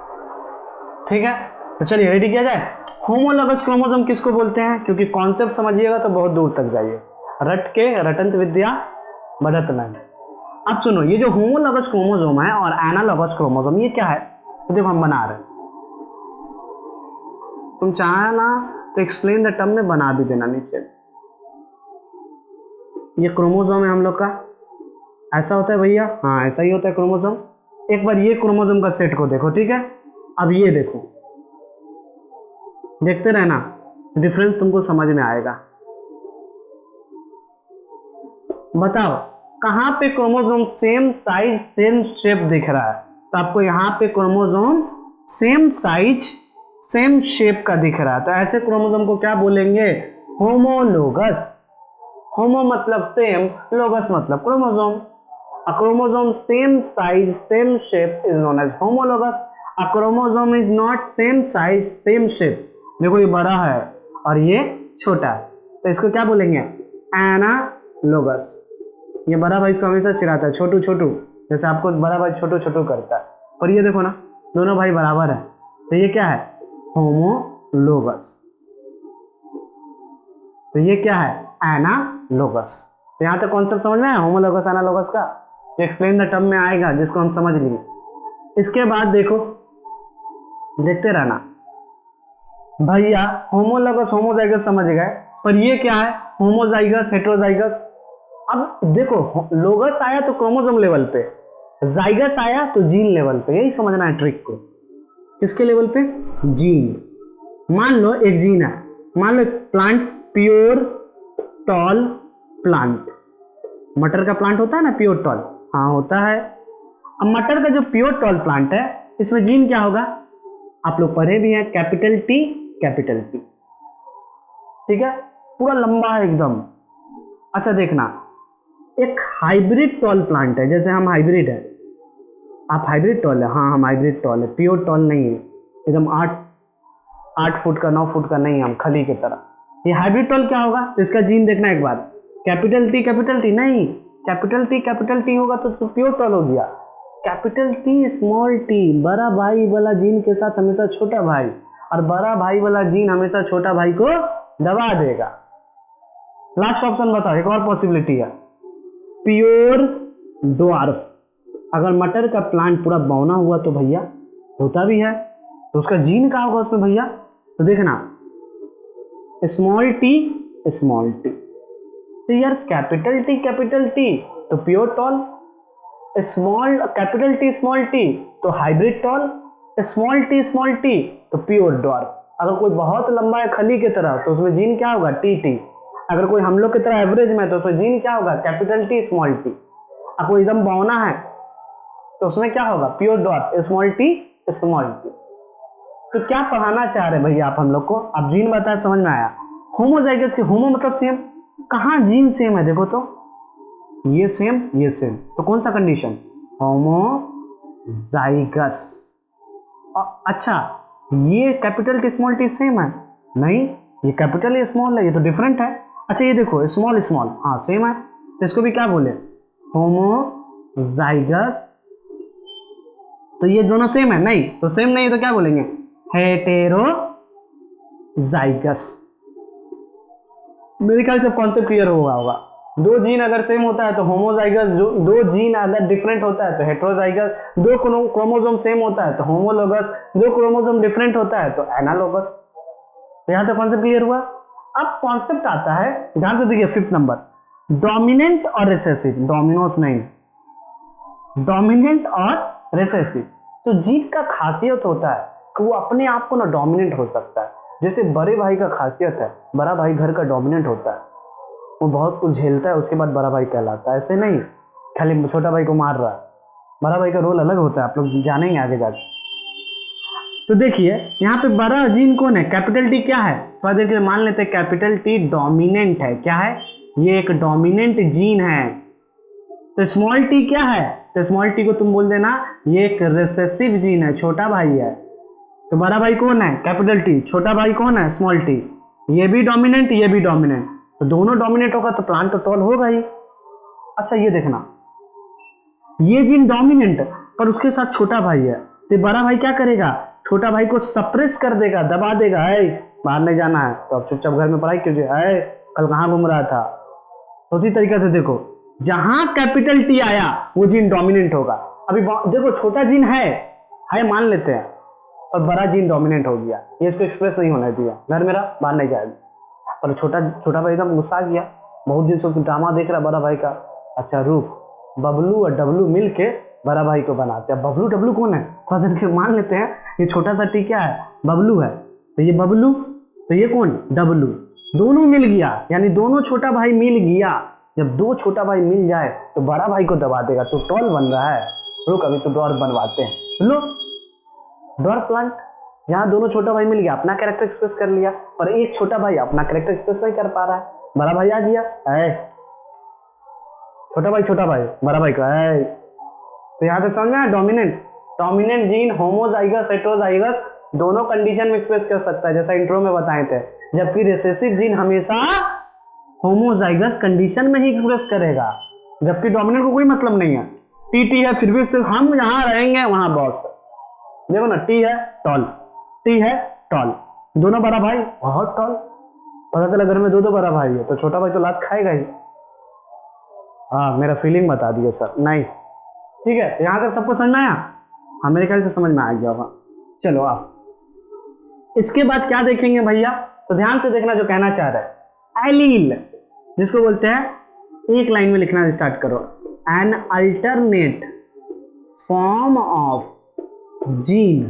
S1: ठीक है, तो चलिए रेडी किया जाए। होमोलोगस क्रोमोसोम किसको बोलते हैं, क्योंकि कॉन्सेप्ट समझिएगा तो बहुत दूर तक जाइए, रट के रटंत विद्या बढ़त नहीं। अब सुनो, ये जो होमोलोगस क्रोमोसोम है और एनालोगस क्रोमोसोम, ये क्या है, तो देखो हम बना रहे हैं, तुम चाहे ना तो एक्सप्लेन द टर्म में बना भी देना नीचे। ये क्रोमोसोम है हम लोग का, ऐसा होता है भैया, हाँ ऐसा ही होता है क्रोमोसोम। एक बार ये क्रोमोसोम का सेट को देखो, ठीक है। अब ये देखो, देखते रहना, डिफरेंस तुमको समझ में आएगा। बताओ कहाँ पे chromosome same size same shape दिख रहा है? तो आपको यहाँ पे chromosome same size same shape का दिख रहा है, तो ऐसे क्रोमोसोम को क्या बोलेंगे? होमोलोगस। होमो मतलब सेम, लोगस मतलब chromosome. A chromosome same size same shape is known as homologous. A chromosome is not same size same shape. देखो ये बड़ा है और ये छोटा है, तो इसको क्या बोलेंगे? एनालोगस। ये बड़ा भाई इसको हमेशा चिढ़ाता है, छोटू छोटू, जैसे आपको बड़ा भाई छोटू छोटू करता है, पर ये देखो ना दोनों भाई बराबर है, तो ये क्या है? होमोलोगस। तो ये क्या है? एनालोगस। तो यहाँ तक कॉन्सेप्ट समझ में आया होमोलोगस एनालोगस का? एक्सप्लेन द टर्म में आएगा जिसको हम समझ लिए। इसके बाद देखो, देखते रहना भैया, होमोलोगस होमोजाइगस समझ गए, पर ये क्या है? Homozygous heterozygous. अब देखो लोगस आया तो क्रोमोसोम लेवल पे, जाइगस आया तो जीन लेवल पे, यही समझना है ट्रिक को। किसके लेवल पे? जीन। मान लो एक जीन है, मान लो प्लांट प्योर टॉल प्लांट, मटर का प्लांट होता है ना प्योर टॉल, हाँ होता है। अब मटर का जो प्योर टॉल प्लांट है इसमें जीन क्या होगा? आप लोग पढ़े भी हैं, कैपिटल टी कैपिटल टी, ठीक है, पूरा लंबा है एकदम। अच्छा देखना, एक हाइब्रिड टॉल प्लांट है, जैसे हम हाइब्रिड है, आप हाइब्रिड टॉल है, हाँ हम हाइब्रिड टॉल है, प्योर टॉल नहीं है, एकदम 8 फुट का 9 फुट का नहीं, हम खली की तरह। ये हाइब्रिड टॉल क्या होगा? तो इसका जीन देखना एक बार, कैपिटल टी नहीं, कैपिटल टी होगा तो प्योर टॉल हो गया। कैपिटल टी स्मॉल टी, बड़ा भाई वाला जीन के साथ हमेशा छोटा भाई, और बड़ा भाई वाला जीन हमेशा छोटा भाई को दबा देगा। लास्ट ऑप्शन बताओ, एक और पॉसिबिलिटी है, प्योर ड्वार्फ। अगर मटर का प्लांट पूरा बौना हुआ तो भैया होता भी है, तो उसका जीन क्या होगा उसमें भैया? तो देखना स्मॉल टी, तो यार कैपिटल टी तो pure tall, capital T small T तो हाइब्रिड टॉल, स्मॉल टी तो प्योर ड्वार्फ। अगर कोई बहुत लंबा है खली की तरह तो उसमें जीन क्या होगा? टी। अगर कोई हम लोग की तरह एवरेज में तो उसमें जीन क्या होगा? Capital T small T. अगर कोई एकदम बौना है तो उसमें क्या होगा? Pure dwarf, small T. तो क्या पढ़ाना चाह रहे भैया आप हम लोग को? आप जीन बताया, समझ में आया। होमोजाइगस की होमो मतलब सेम, कहाँ जीन सेम है? देखो तो ये सेम ये सेम, तो कौन सा कंडीशन? होमोजाइगस। अच्छा ये capital T small T same है? नहीं, ये कैपिटल ये स्मॉल है, ये तो डिफरेंट है। अच्छा ये देखो स्मॉल हाँ सेम है, तो इसको भी क्या बोले? होमोजाइगस। तो ये दोनों सेम है? नहीं, तो सेम नहीं है तो क्या बोलेंगे? हेटेरोजाइगस। मेरे ख्याल से कॉन्सेप्ट क्लियर हुआ होगा। दो जीन अगर सेम होता है तो होमोजाइगस, दो जीन अगर डिफरेंट होता है तो हेटेरोजाइगस, दो क्रोमोसोम सेम होता है तो होमोलोगस, दो क्रोमोसोम डिफरेंट होता है तो एनालोगस। तो यहां तक कॉन्सेप्ट क्लियर हुआ। अब कॉन्सेप्ट आता है, ध्यान से देखिए 5th नंबर, डोमिनेंट और रिसेसिव। डोमिनोस नहीं, डोमिनेंट और रिसेसिव। तो जीन का खासियत होता है कि वो अपने आप को ना डोमिनेंट हो सकता है। जैसे बड़े भाई का खासियत है, बड़ा भाई घर का डोमिनेंट होता है, वो बहुत कुछ झेलता है उसके बाद बड़ा भाई कहलाता है। ऐसे नहीं खाली छोटा भाई को मार रहा है, बड़ा भाई का रोल अलग होता है, आप लोग जानेंगे आगे जाके। तो देखिए यहाँ पे बड़ा जीन कौन है? कैपिटल टी क्या है? थोड़ा देर के लिए मान लेते हैं कैपिटल टी डोमिनेंट है। क्या है? ये एक डोमिनेंट जीन है। तो स्मॉल टी क्या है? तो स्मॉल टी को तुम बोल देना ये एक रिसेसिव जीन है, छोटा भाई है। तो बड़ा भाई कौन है? Capital T. छोटा भाई कौन है? Small T. ये भी डोमिनेंट ये भी डोमिनेंट, तो दोनों डोमिनेंट होगा तो प्लांट तो टॉल होगा ही। अच्छा ये देखना, ये जीन डोमिनेंट पर उसके साथ छोटा भाई है, तो बड़ा भाई क्या करेगा? छोटा भाई को सप्रेस कर देगा, दबा देगा, बाहर नहीं जाना है तो अब चुपचाप घर में पढ़ाई कीजिए, कल कहाँ घूम रहा था। उसी तरीके से देखो जहां कैपिटल टी आया वो जीन डोमिनेंट होगा। अभी देखो छोटा जीन है मान लेते हैं, और बड़ा जीन डोमिनेंट हो गया, ये इसको एक्सप्रेस नहीं होने दिया, घर मेरा बाहर नहीं जाएगा। और छोटा भाई एकदम गुस्सा गया, बहुत दिन से ड्रामा देख रहा बड़ा भाई का। अच्छा रुक, बबलू और डब्लू मिल के बड़ा भाई को बनाते हैं। बबलू डब्लू कौन है? थोड़ा देर के मान लेते हैं ये छोटा सा टी क्या है? बबलू है। तो ये बबलू तो ये कौन, W, दोनों मिल गया, यानी दोनों छोटा भाई मिल गया। जब दो छोटा भाई मिल जाए तो बड़ा भाई को दबा देगा, तो टॉल बन रहा है। रुक अभी तो डॉर्फ बनवाते हैं। लो डॉर्फ प्लांट, यहाँ दोनों छोटा भाई मिल गया, अपना कैरेक्टर एक्सप्रेस कर लिया, और एक छोटा भाई अपना कैरेक्टर एक्सप्रेस नहीं कर पा रहा है, बड़ा भाई आ गया, छोटा भाई बड़ा भाई का है। तो यहाँ से समझ में आया, डोमिनेंट जीन होमोजाइगस हेटेरोजाइगस दोनों कंडीशन में एक्सप्रेस कर सकता है, जैसा इंट्रो में बताए थे, जबकि रिसेसिव जीन हमेशा होमोजाइगस कंडीशन में ही एक्सप्रेस करेगा, जबकि डोमिनेंट को कोई मतलब नहीं है। टी है फिर भी हम यहाँ रहेंगे वहां बॉस। देखो ना, टी है टॉल, दोनों बड़ा भाई बहुत टॉल, पता चला घर में दो बड़ा भाई है तो छोटा भाई तो लात खाएगा ही। हाँ मेरा फीलिंग बता दिया सर, नहीं ठीक है, यहाँ तक सबको समझ में आया? हाँ मेरे ख्याल से समझ में आ गया होगा। चलो आप इसके बाद क्या देखेंगे भैया, तो ध्यान से देखना जो कहना चाह रहा है। एलील जिसको बोलते हैं, एक लाइन में लिखना स्टार्ट करो, an alternate form of gene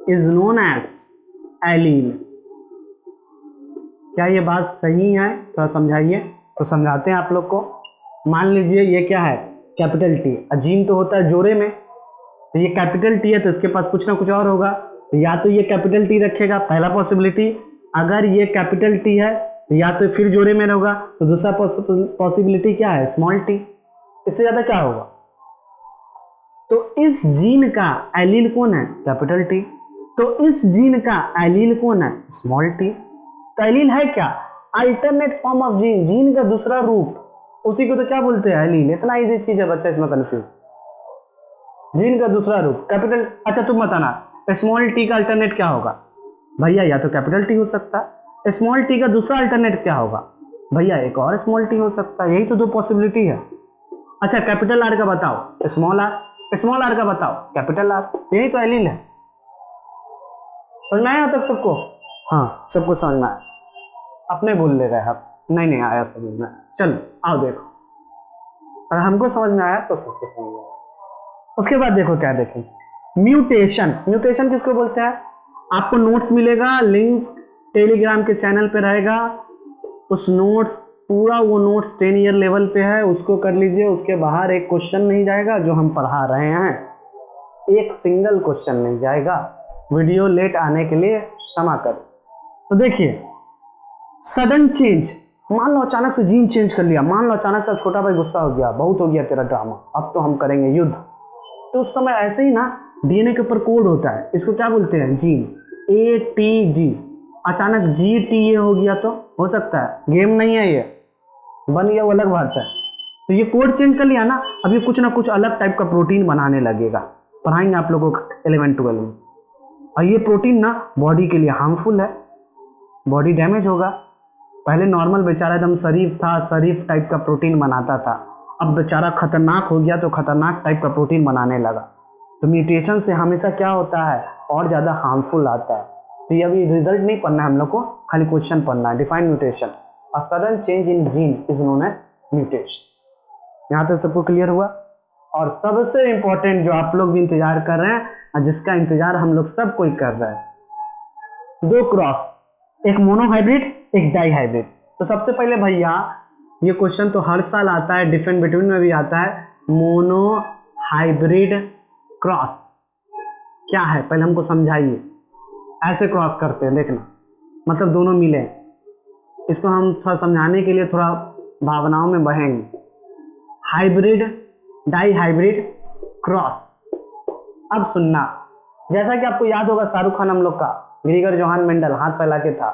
S1: is known as allele. क्या ये बात सही है? थोड़ा समझाइए। तो समझाते हैं आप लोग को। मान लीजिए ये क्या है, कैपिटल टी, जीन तो होता है जोड़े में, तो ये कैपिटल टी है तो इसके पास कुछ ना कुछ और होगा, तो या तो ये कैपिटल टी रखेगा, पहला पॉसिबिलिटी। अगर ये कैपिटल टी है तो या तो फिर जोड़े में होगा, तो दूसरा पॉसिबिलिटी क्या है, स्मॉल टी। इससे ज्यादा क्या होगा? तो इस जीन का एलील कौन है, कैपिटल टी, तो इस जीन का एलील कौन है, स्मॉल टी। तो एलील है क्या, alternate form of gene, gene का दूसरा रूप, उसी को तो क्या बोलते हैं, एलील। इतना इजी चीज है बच्चा, इसमें कंफ्यूज। जीन का दूसरा रूप कैपिटल, अच्छा तुम बताना स्मॉल टी का अल्टरनेट क्या होगा भैया, या तो कैपिटल टी हो सकता है, स्मॉल टी का दूसरा अल्टरनेट क्या होगा भैया, एक और स्मॉल टी हो सकता है, यही तो दो पॉसिबिलिटी है। अच्छा कैपिटल आर का बताओ, स्मॉल आर का बताओ, कैपिटल आर, यही तो एलील है। समझ में आया तक सबको? हाँ सबको समझ में आया, अपने भूल ले रहे आप, नहीं आया समझ में। चलो आओ देखो, अगर हमको समझ में आया तो सबको समझ में आया। उसके बाद देखो क्या देखें, म्यूटेशन किसको बोलते हैं? आपको नोट्स मिलेगा, लिंक टेलीग्राम के चैनल पे रहेगा, उस नोट्स पूरा वो नोट्स 10 ईयर लेवल पे है, उसको कर लीजिए। उसके बाहर एक क्वेश्चन नहीं जाएगा जो हम पढ़ा रहे हैं, एक सिंगल क्वेश्चन नहीं जाएगा। वीडियो लेट आने के लिए क्षमा कर। तो देखिए सडन चेंज, मान लो अचानक से जीन चेंज कर लिया, मान लो अचानक से छोटा भाई गुस्सा हो गया, बहुत हो गया तेरा ड्रामा, अब तो हम करेंगे युद्ध। तो उस समय ऐसे ही ना डीएनए के ऊपर कोड होता है, इसको क्या बोलते हैं, जीन, ATG। अचानक GTA हो गया तो हो सकता है, गेम नहीं है ये, बन गया वो अलग बात है। तो ये कोड चेंज कर लिया ना, अब ये कुछ ना कुछ अलग टाइप का प्रोटीन बनाने लगेगा, पढ़ाएंगे आप लोगों को 11-12 में। और ये प्रोटीन ना बॉडी के लिए हार्मफुल है, बॉडी डैमेज होगा। पहले नॉर्मल बेचारा एकदम शरीफ टाइप का प्रोटीन बनाता था, अब बेचारा खतरनाक हो गया तो खतरनाक टाइप का प्रोटीन बनाने लगा। तो म्यूटेशन से हमेशा क्या होता है, और ज़्यादा हार्मफुल आता है। तो ये अभी रिजल्ट नहीं पढ़ना है हम लोग को, खाली क्वेश्चन पढ़ना है। Define mutation, a sudden change in gene is known as mutation. यहाँ तक सबको क्लियर हुआ? और सबसे इंपॉर्टेंट जो आप लोग भी इंतजार कर रहे हैं और जिसका इंतजार हम लोग सब कोई कर रहे हैं, दो क्रॉस, एक मोनोहाइब्रिड एक डाईहाइब्रिड। तो सबसे पहले भैया ये क्वेश्चन तो हर साल आता है, डिफरेंट बिटवीन में भी आता है, मोनोहाइब्रिड क्रॉस क्या है पहले हमको समझाइए। ऐसे क्रॉस करते हैं, देखना मतलब दोनों मिले। इसको हम थोड़ा समझाने के लिए थोड़ा भावनाओं में बहेंगे। Hybrid dihybrid cross. अब सुनना, जैसा कि आपको याद होगा शाहरुख खान हम लोग का ग्रिगर जोहान मेंडल हाथ फैला के था।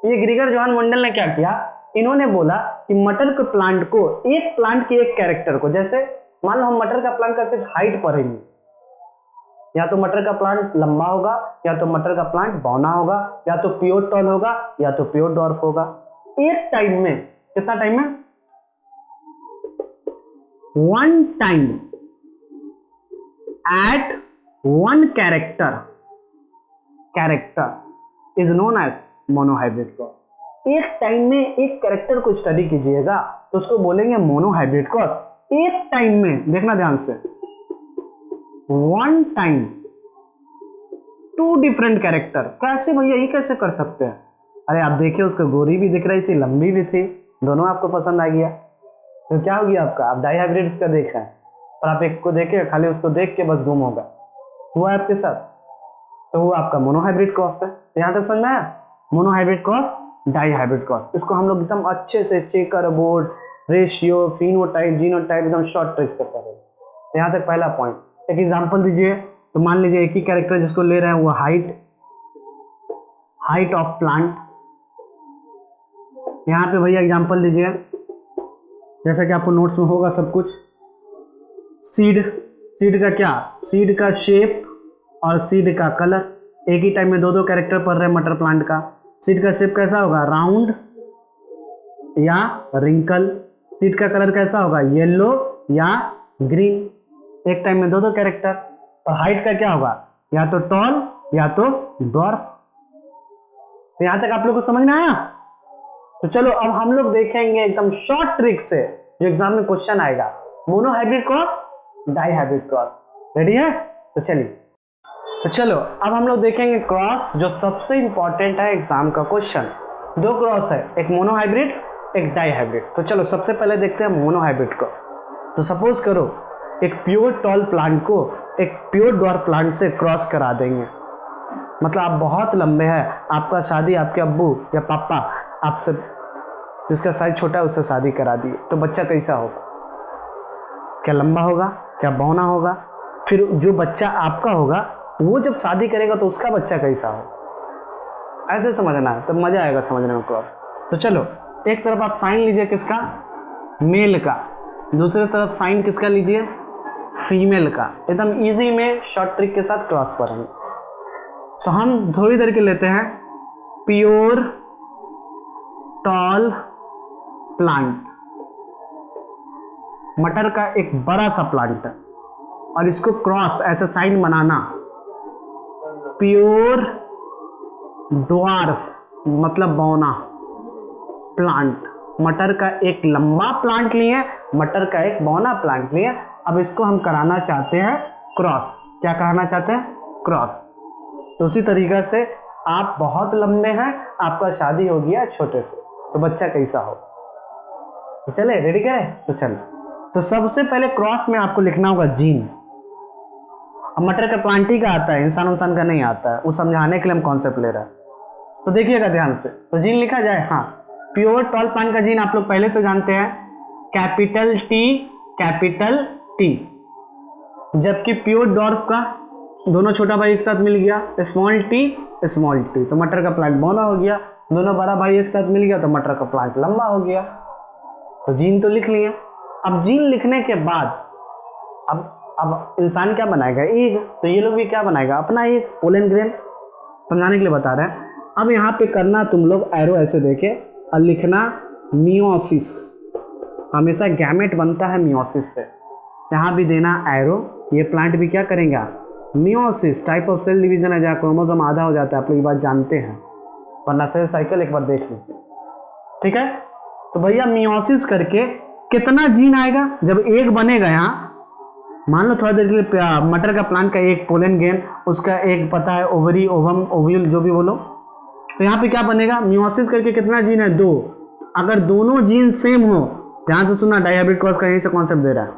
S1: ये ग्रिगर जोहान मेंडल ने क्या किया, इन्होंने बोला कि मटर के प्लांट को, एक प्लांट के एक कैरेक्टर को, जैसे मान लो हम मटर का प्लांट का सिर्फ हाइट पढ़ेंगे, या तो मटर का प्लांट लंबा होगा, या तो मटर का प्लांट बौना होगा, या तो प्योर टॉल होगा, या तो प्योर डॉर्फ होगा। एक टाइम में, कितना टाइम में, one time at one character is known as monohybrid cross. एक टाइम में एक कैरेक्टर को स्टडी कीजिएगा तो उसको बोलेंगे मोनोहाइब्रिड क्रॉस। एक टाइम में, देखना ध्यान से, one time two different character. कैसे भैया, ये कैसे कर सकते हैं? अरे आप देखिए, उसको गोरी भी दिख रही थी, लंबी भी थी, दोनों आपको पसंद आ गया, तो क्या हो गया आपका? आप डाई हाइब्रिड का देख रहे हैं और आप एक को देखे, खाली उसको देख के बस गुम होगा, हुआ आपके साथ, तो वो आपका मोनोहाइब्रिड क्रॉस है। यहाँ तक समझ में आया? Monohybrid cross, dihybrid cross. इसको हम लोग एकदम अच्छे से checker board, ratio, phenotype, genotype एकदम शॉर्ट ट्रिक से करेंगे। यहाँ तक पहला पॉइंट। एक एग्जांपल दीजिए, तो मान लीजिए एक ही कैरेक्टर जिसको ले रहे हैं वो हाइट ऑफ प्लांट। यहाँ पे भैया एग्जांपल दीजिए, जैसा कि आपको नोट्स में होगा सब कुछ। सीड का क्या? सीड का शेप और सीड का कलर। एक ही टाइम में दो दो कैरेक्टर पढ़ रहे हैं मटर प्लांट का। सीड का शेप कैसा होगा? राउंड या रिंकल। सीड का कलर कैसा होगा? येलो या ग्रीन। एक टाइम में दो दो कैरेक्टर। और हाइट का क्या होगा? या तो टॉल या तो ड्वार्फ। तो यहां तक आप लोग को समझ में आया? तो चलो अब हम लोग देखेंगे एकदम शॉर्ट ट्रिक से जो एग्जाम में क्वेश्चन आएगा, monohybrid cross, dihybrid cross. Ready है? तो चलिए, तो चलो अब हम लोग देखेंगे क्रॉस, जो सबसे इंपॉर्टेंट है एग्जाम का क्वेश्चन। दो क्रॉस है, एक मोनोहाइब्रिड, एक डाई हाइब्रिड। तो चलो सबसे पहले देखते हैं मोनोहाइब्रिड को। तो सपोज करो एक प्योर टॉल प्लांट को एक प्योर ड्वार्फ प्लांट से क्रॉस करा देंगे। मतलब आप बहुत लंबे हैं, आपका शादी आपके अब्बू या पापा आपसे, जिसका साइज छोटा है उससे शादी करा दिए, तो बच्चा कैसा होगा? क्या लंबा होगा? क्या बौना होगा? फिर जो बच्चा आपका होगा वो जब शादी करेगा तो उसका बच्चा कैसा हो? ऐसे समझना है, तो मजा आएगा समझने में क्रॉस। तो चलो एक तरफ आप साइन लीजिए किसका? मेल का। दूसरी तरफ साइन किसका लीजिए? फीमेल का। एकदम इजी में शॉर्ट ट्रिक के साथ क्रॉस करेंगे। तो हम थोड़ी देर के लेते हैं प्योर टॉल प्लांट। मटर का एक बड़ा सा प्लांट है और इसको क्रॉस ऐसे साइन बनाना। प्योर ड्वार्फ मतलब बौना प्लांट। मटर का एक लंबा प्लांट लिए, मटर का एक बौना प्लांट लिए। अब इसको हम कराना चाहते हैं क्रॉस। क्या कराना चाहते हैं? क्रॉस। तो उसी तरीके से आप बहुत लंबे हैं, आपका शादी हो गया छोटे से, तो बच्चा कैसा हो? तो चले रेडी करें? तो चलो, तो सबसे पहले क्रॉस में आपको लिखना होगा जीन। अब मटर का प्लांट ही का आता है, इंसान का नहीं आता है, वो समझाने के लिए हम कॉन्सेप्ट ले रहे हैं। तो देखिएगा ध्यान से। तो जीन लिखा जाए, हाँ, प्योर टॉल प्लांट का जीन आप लोग पहले से जानते हैं, कैपिटल टी। जबकि प्योर ड्वार्फ का दोनों छोटा भाई एक साथ मिल गया, स्मॉल टी। तो मटर का प्लांट बौना हो गया। दोनों बड़ा भाई एक साथ मिल गया तो मटर का प्लांट लंबा हो गया। तो जीन तो लिख लिए। अब जीन लिखने के बाद अब इंसान क्या बनाएगा? एग। तो ये लोग भी क्या बनाएगा? अपना एग, पोलन ग्रेन। समझाने के लिए बता रहे हैं। अब यहाँ पे करना तुम लोग एरो ऐसे देखे और लिखना मियोसिस। हमेशा गैमेट बनता है मियोसिस से। यहाँ भी देना एरो। ये प्लांट भी क्या करेंगे? Meiosis type of cell division है जहाँ क्रोमोसोम आधा हो जाता है। आप लोग ये बात जानते हैं, वरना सेल साइकिल एक बार देख लीजिए, ठीक है? तो भैया मियोसिस करके कितना जीन आएगा? जब एक बनेगा, यहाँ मान लो थोड़ा देर के लिए मटर का प्लांट का एक पोलन ग्रेन, उसका एक पता है ओवरी, ओवम, ओव्यूल, जो भी बोलो। तो यहाँ पे क्या बनेगा? मियोसिस करके कितना जीन है? 2। अगर दोनों जीन सेम हो, ध्यान से सुनना, डाई हाइब्रिड क्रॉस का यही से कॉन्सेप्ट दे रहा है,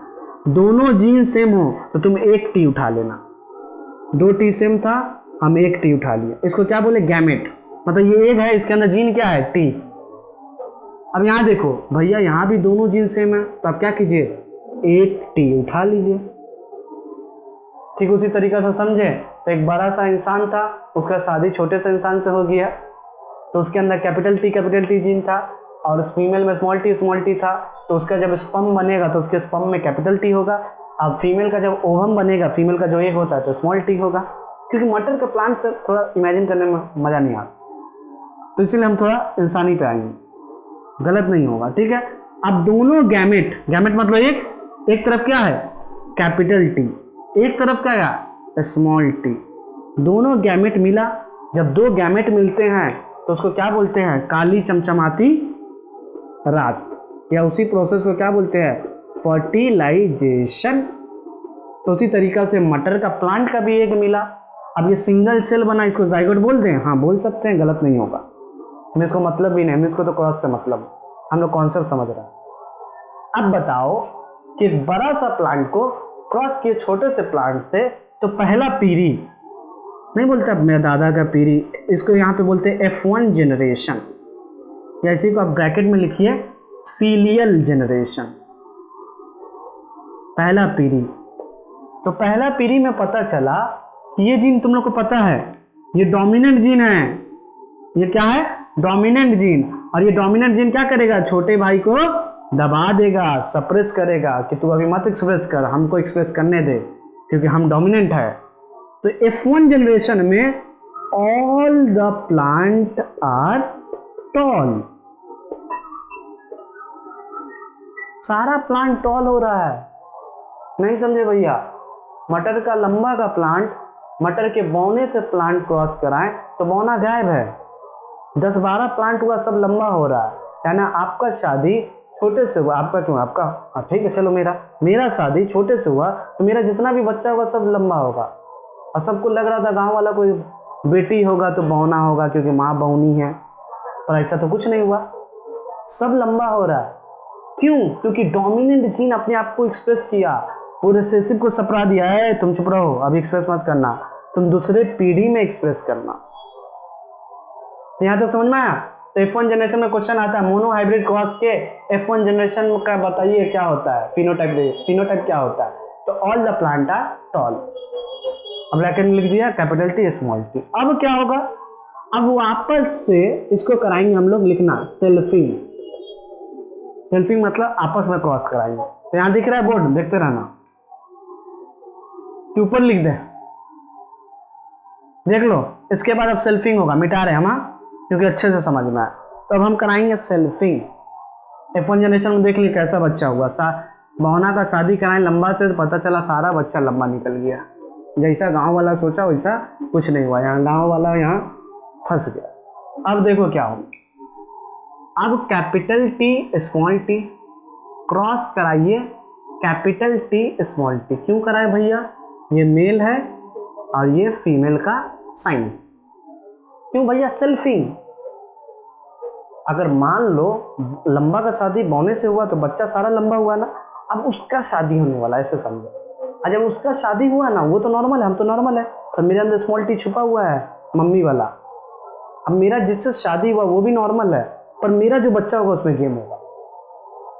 S1: दोनों जीन सेम हो तो तुम एक टी उठा लेना। 2 टी सेम था, हम एक टी उठा लिया। इसको क्या बोले? गैमेट। मतलब ये एक है, इसके अंदर जीन क्या है? टी। अब यहाँ देखो भैया, यहाँ भी दोनों जीन सेम है, तो आप क्या कीजिए? एक टी उठा लीजिए। ठीक उसी तरीके से समझे। तो एक बड़ा सा इंसान था, उसका शादी छोटे से इंसान से हो गया, तो उसके अंदर कैपिटल टी जीन था, और उस फीमेल में स्मॉल टी था। तो उसका जब स्पर्म बनेगा तो उसके स्पर्म में कैपिटल टी होगा। अब फीमेल का जब ओवम बनेगा, फीमेल का जो एग होता है, तो स्मॉल टी होगा। क्योंकि मटर के प्लांट से थोड़ा इमेजिन करने में मज़ा नहीं आता, तो इसीलिए हम थोड़ा इंसानी पे आएंगे, गलत नहीं होगा, ठीक है? अब दोनों गैमेट मतलब एक तरफ क्या है? कैपिटल टी, एक तरफ क्या है? Small T. दोनों गैमेट मिला। जब 2 गैमेट मिलते हैं तो उसको क्या बोलते हैं? काली चमचमाती रात, या उसी प्रोसेस को क्या बोलते हैं? फर्टिलाइजेशन। तो उसी तरीका से मटर का प्लांट का भी एग मिला, अब ये सिंगल सेल बना, इसको जाइगोट बोल दें? हाँ बोल सकते हैं, गलत नहीं होगा। हमें इसको मतलब भी नहीं, हमें इसको तो क्रॉस से मतलब, हम लोग कॉन्सेप्ट समझ रहे हैं। अब बताओ कि बड़ा सा प्लांट को क्रॉस किए छोटे से प्लांट से, तो पहला पीढ़ी नहीं बोलते अब मेरे दादा का पीढ़ी, इसको यहाँ पे बोलते हैं F1 जनरेशन, या इसी को आप ब्रैकेट में लिखिए सीलियल जनरेशन, पहला पीढ़ी। तो पहला पीढ़ी में पता चला कि ये जीन तुम लोग को पता है, ये डोमिनेंट जीन है। ये क्या है? Dominant gene. और ये डोमिनेंट जीन क्या करेगा? छोटे भाई को दबा देगा, सप्रेस करेगा कि तू अभी मत एक्सप्रेस कर, हमको एक्सप्रेस करने दे क्योंकि हम डोमिनेंट है। तो F1 जनरेशन में all the plant are tall, सारा प्लांट टॉल हो रहा है। नहीं समझे भैया? मटर का लंबा का प्लांट, मटर के बौने से प्लांट क्रॉस कराएं तो बौना गायब है, 10-12 प्लांट हुआ, सब लंबा हो रहा है। यानी आपका शादी छोटे से हुआ, आपका क्यों? आपका ठीक है चलो, मेरा शादी छोटे से हुआ तो मेरा जितना भी बच्चा होगा सब लंबा होगा। और सबको लग रहा था गांव वाला कोई बेटी होगा तो बौना होगा क्योंकि माँ बौनी है, पर ऐसा तो कुछ नहीं हुआ, सब लंबा हो रहा है। क्यों? क्योंकि डोमिनेंट जीन अपने आप को एक्सप्रेस किया, पूरे रिसेसिव को सपरा दिया है, तुम चुप रहो, अभी एक्सप्रेस मत करना, तुम दूसरे पीढ़ी में एक्सप्रेस करना। यहाँ तक समझ में आया? तो F1 जनरेशन में क्वेश्चन आता है मोनो हाइब्रिड क्रॉस के F1 जनरेशन का बताइए क्या होता है, फिनोटाइप क्या होता है? तो all the plant are tall. अब ब्रैकेट में लिख दिया कैपिटल T स्मॉल t। अब क्या होगा? अब वापस से इसको कराएंगे हम लोग लिखना सेल्फिंग। सेल्फिंग मतलब आपस में क्रॉस कराएंगे। तो यहां दिख रहा है बोर्ड, देखते रहना, कि ऊपर लिख दे, देख लो। इसके बाद अब सेल्फिंग होगा, मिटा रहे हम क्योंकि अच्छे से समझ में आए। तो अब हम कराएंगे सेल्फिंग। F1 जनरेशन में देख ली कैसा बच्चा हुआ, बौना का शादी कराएं लंबा से, तो पता चला सारा बच्चा लंबा निकल गया। जैसा गांव वाला सोचा वैसा कुछ नहीं हुआ, यहाँ गांव वाला यहाँ फंस गया। अब देखो क्या हो, अब capital T small t cross कराइए कैपिटल T स्मॉल t। क्यों कराए भैया? ये मेल है और ये फीमेल का साइन। क्यों भैया? सेल्फिंग। अगर मान लो लंबा का शादी बौने से हुआ तो बच्चा सारा लंबा हुआ ना, अब उसका शादी होने वाला है, ऐसे समझो। जब उसका शादी हुआ ना, वो तो नॉर्मल है, हम तो नॉर्मल है, पर मेरे अंदर स्मॉल t छुपा हुआ है, मम्मी वाला। अब मेरा जिससे शादी हुआ वो भी नॉर्मल है, पर मेरा जो बच्चा होगा उसमें गेम होगा।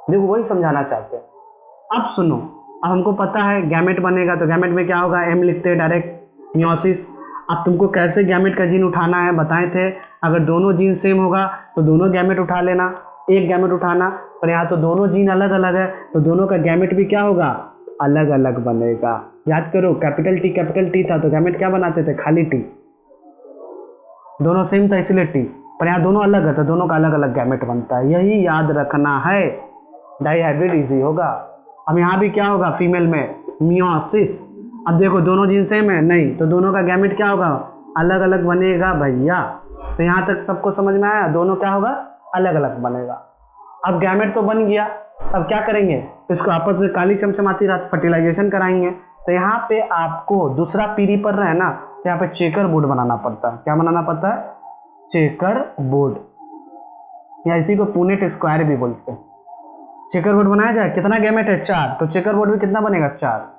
S1: देखो वही समझाना चाहते हैं। अब सुनो, अब हमको पता है गैमेट बनेगा, तो गैमेट में क्या होगा? M लिखते हैं डायरेक्ट, मियोसिस। अब तुमको कैसे गैमेट का जीन उठाना है बताए थे, अगर दोनों जीन सेम होगा तो दोनों गैमेट उठा लेना, एक गैमेट उठाना। पर यहाँ तो दोनों जीन अलग अलग है, तो दोनों का गैमेट भी क्या होगा? अलग अलग बनेगा। याद करो कैपिटल T था तो गैमेट क्या बनाते थे? खाली T। दोनों सेम था इसलिए T, पर यहाँ दोनों अलग है तो दोनों का अलग अलग गैमेट बनता है। यही याद रखना है, डाई हाइब्रिड इजी होगा। अब यहाँ भी क्या होगा? फीमेल में मियोसिस। अब देखो दोनों जीन सेम है नहीं, तो दोनों का गैमेट क्या होगा? अलग अलग बनेगा भैया। तो यहाँ तक सबको समझ में आया? दोनों क्या होगा? अलग अलग बनेगा। अब गैमेट तो बन गया, अब क्या करेंगे? इसको आपस में काली चमचमाती रात फर्टिलाइजेशन कराएंगे। तो यहाँ पे आपको दूसरा पीढ़ी पर रहे ना, तो यहाँ पे चेकर बोर्ड बनाना पड़ता है। क्या बनाना पड़ता है? चेकर बोर्ड, या इसी को पुनेट स्क्वायर भी बोलते हैं। चेकर बोर्ड बनाया जाए, कितना गैमेट है? 4, तो चेकर बोर्ड भी कितना बनेगा? 4।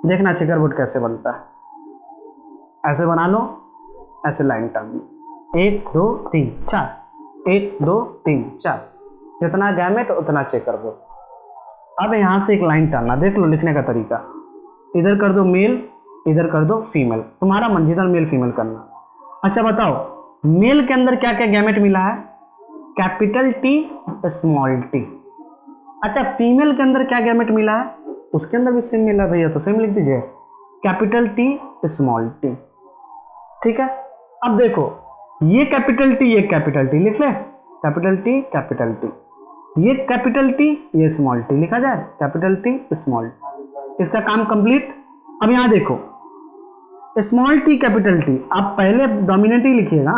S1: देखना चेकर बोर्ड कैसे बनता है, ऐसे बना लो, ऐसे लाइन टर्न, 1 2 3 4, 1 2 3 4, जितना गैमेट उतना चेकर बोर्ड। अब यहाँ से एक लाइन टर्नना, देख लो लिखने का तरीका, इधर कर दो मेल, इधर कर दो फीमेल, तुम्हारा मन जिधर मेल फीमेल करना। अच्छा बताओ मेल के अंदर क्या क्या गैमेट मिला है? Capital T small t। अच्छा फीमेल के अंदर क्या गैमेट मिला है? उसके अंदर भी सेम मिला भैया, तो सेम लिख दीजिए, कैपिटल T स्मॉल t। ठीक है। अब देखो ये कैपिटल T, ये कैपिटल T लिख ले, कैपिटल T कैपिटल T, ये कैपिटल T ये स्मॉल t लिखा जाए, कैपिटल T स्मॉल t। इसका काम कंप्लीट। अब यहां देखो स्मॉल t कैपिटल T, आप पहले डोमिनेंट ही लिखिएगा,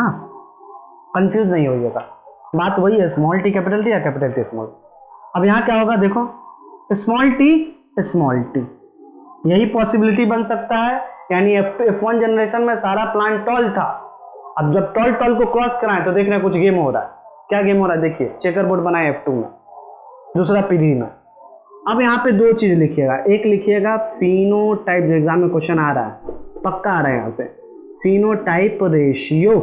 S1: कंफ्यूज नहीं होइएगा, बात वही है, स्मॉल t कैपिटल T या कैपिटल T स्मॉल। अब यहां क्या होगा देखो, स्मॉल t स्मॉल t, यही पॉसिबिलिटी बन सकता है यानी F1 जनरेशन में सारा प्लांट टॉल था। अब जब टॉल टॉल को क्रॉस कराएं तो देख रहे हैं कुछ गेम हो रहा है। क्या गेम हो रहा है? देखिए, चेकर बोर्ड बनाए F2 में, दूसरा पीढ़ी में। अब यहाँ पे दो चीज लिखिएगा, एक लिखिएगा फिनोटाइप, जो एग्जाम में क्वेश्चन आ रहा है, पक्का आ रहा है यहाँ पे, फिनोटाइप रेशियो।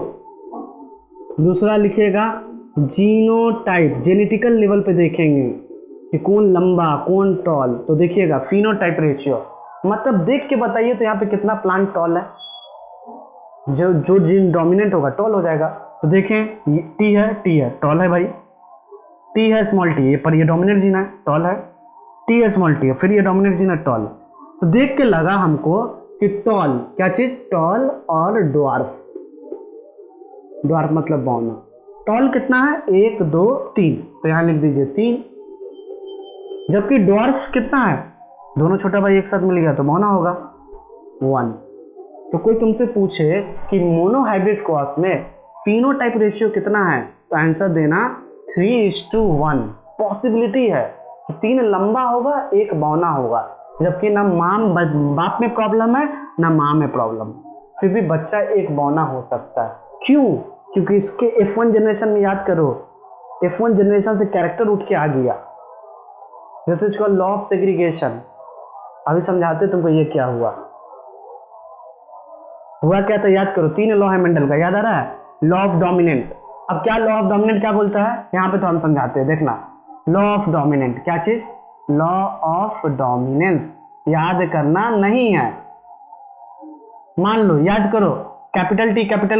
S1: दूसरा लिखिएगा जीनोटाइप, जेनेटिकल लेवल पे देखेंगे कि कौन लंबा कौन टॉल। तो देखिएगा फिनोटाइप रेशियो, मतलब देख के बताइए तो यहाँ पे कितना प्लांट टॉल है। जो जो जीन डोमिनेंट होगा टॉल हो जाएगा। तो देखें, टी है टॉल है भाई, टी है स्मॉल टी, ये पर ये डोमिनेंट जीन है टॉल है, टी है स्मॉल टी है, फिर ये डोमिनेंट जीन है टॉल। तो देख के लगा हमको कि टॉल क्या चीज, टॉल और ड्वार्फ। ड्वार्फ मतलब बौना। टॉल कितना है? 1 2 3, तो यहां लिख दीजिए 3। जबकि ड्वार्फ कितना है? दोनों छोटा भाई एक साथ मिल गया तो बौना होगा 1। तो कोई तुमसे पूछे कि मोनोहाइब्रिड क्रॉस में फिनोटाइप रेशियो कितना है, तो आंसर देना 3:1। पॉसिबिलिटी है कि 3 लंबा होगा 1 बौना होगा, जबकि ना बाप में प्रॉब्लम है ना माँ में प्रॉब्लम, फिर भी बच्चा 1 बौना हो सकता है। क्यों? क्योंकि इसके F1 जनरेशन में याद करो, F1 जनरेशन से कैरेक्टर उठ के आ गया। जैसे इसका लॉ ऑफ सेग्रीगेशन, अभी समझाते तुमको ये क्या हुआ क्या था, याद करो। 3 लॉ है मेंडल का, याद आ रहा है? Law of dominant. अब क्या लॉ ऑफ डोमिनेंट क्या बोलता है, यहाँ पे तो हम समझाते हैं, देखना। लॉ ऑफ डोमिनेंट क्या चीज? लॉ ऑफ डोमिनेंस याद करना नहीं है। मान लो, याद करो, कैपिटल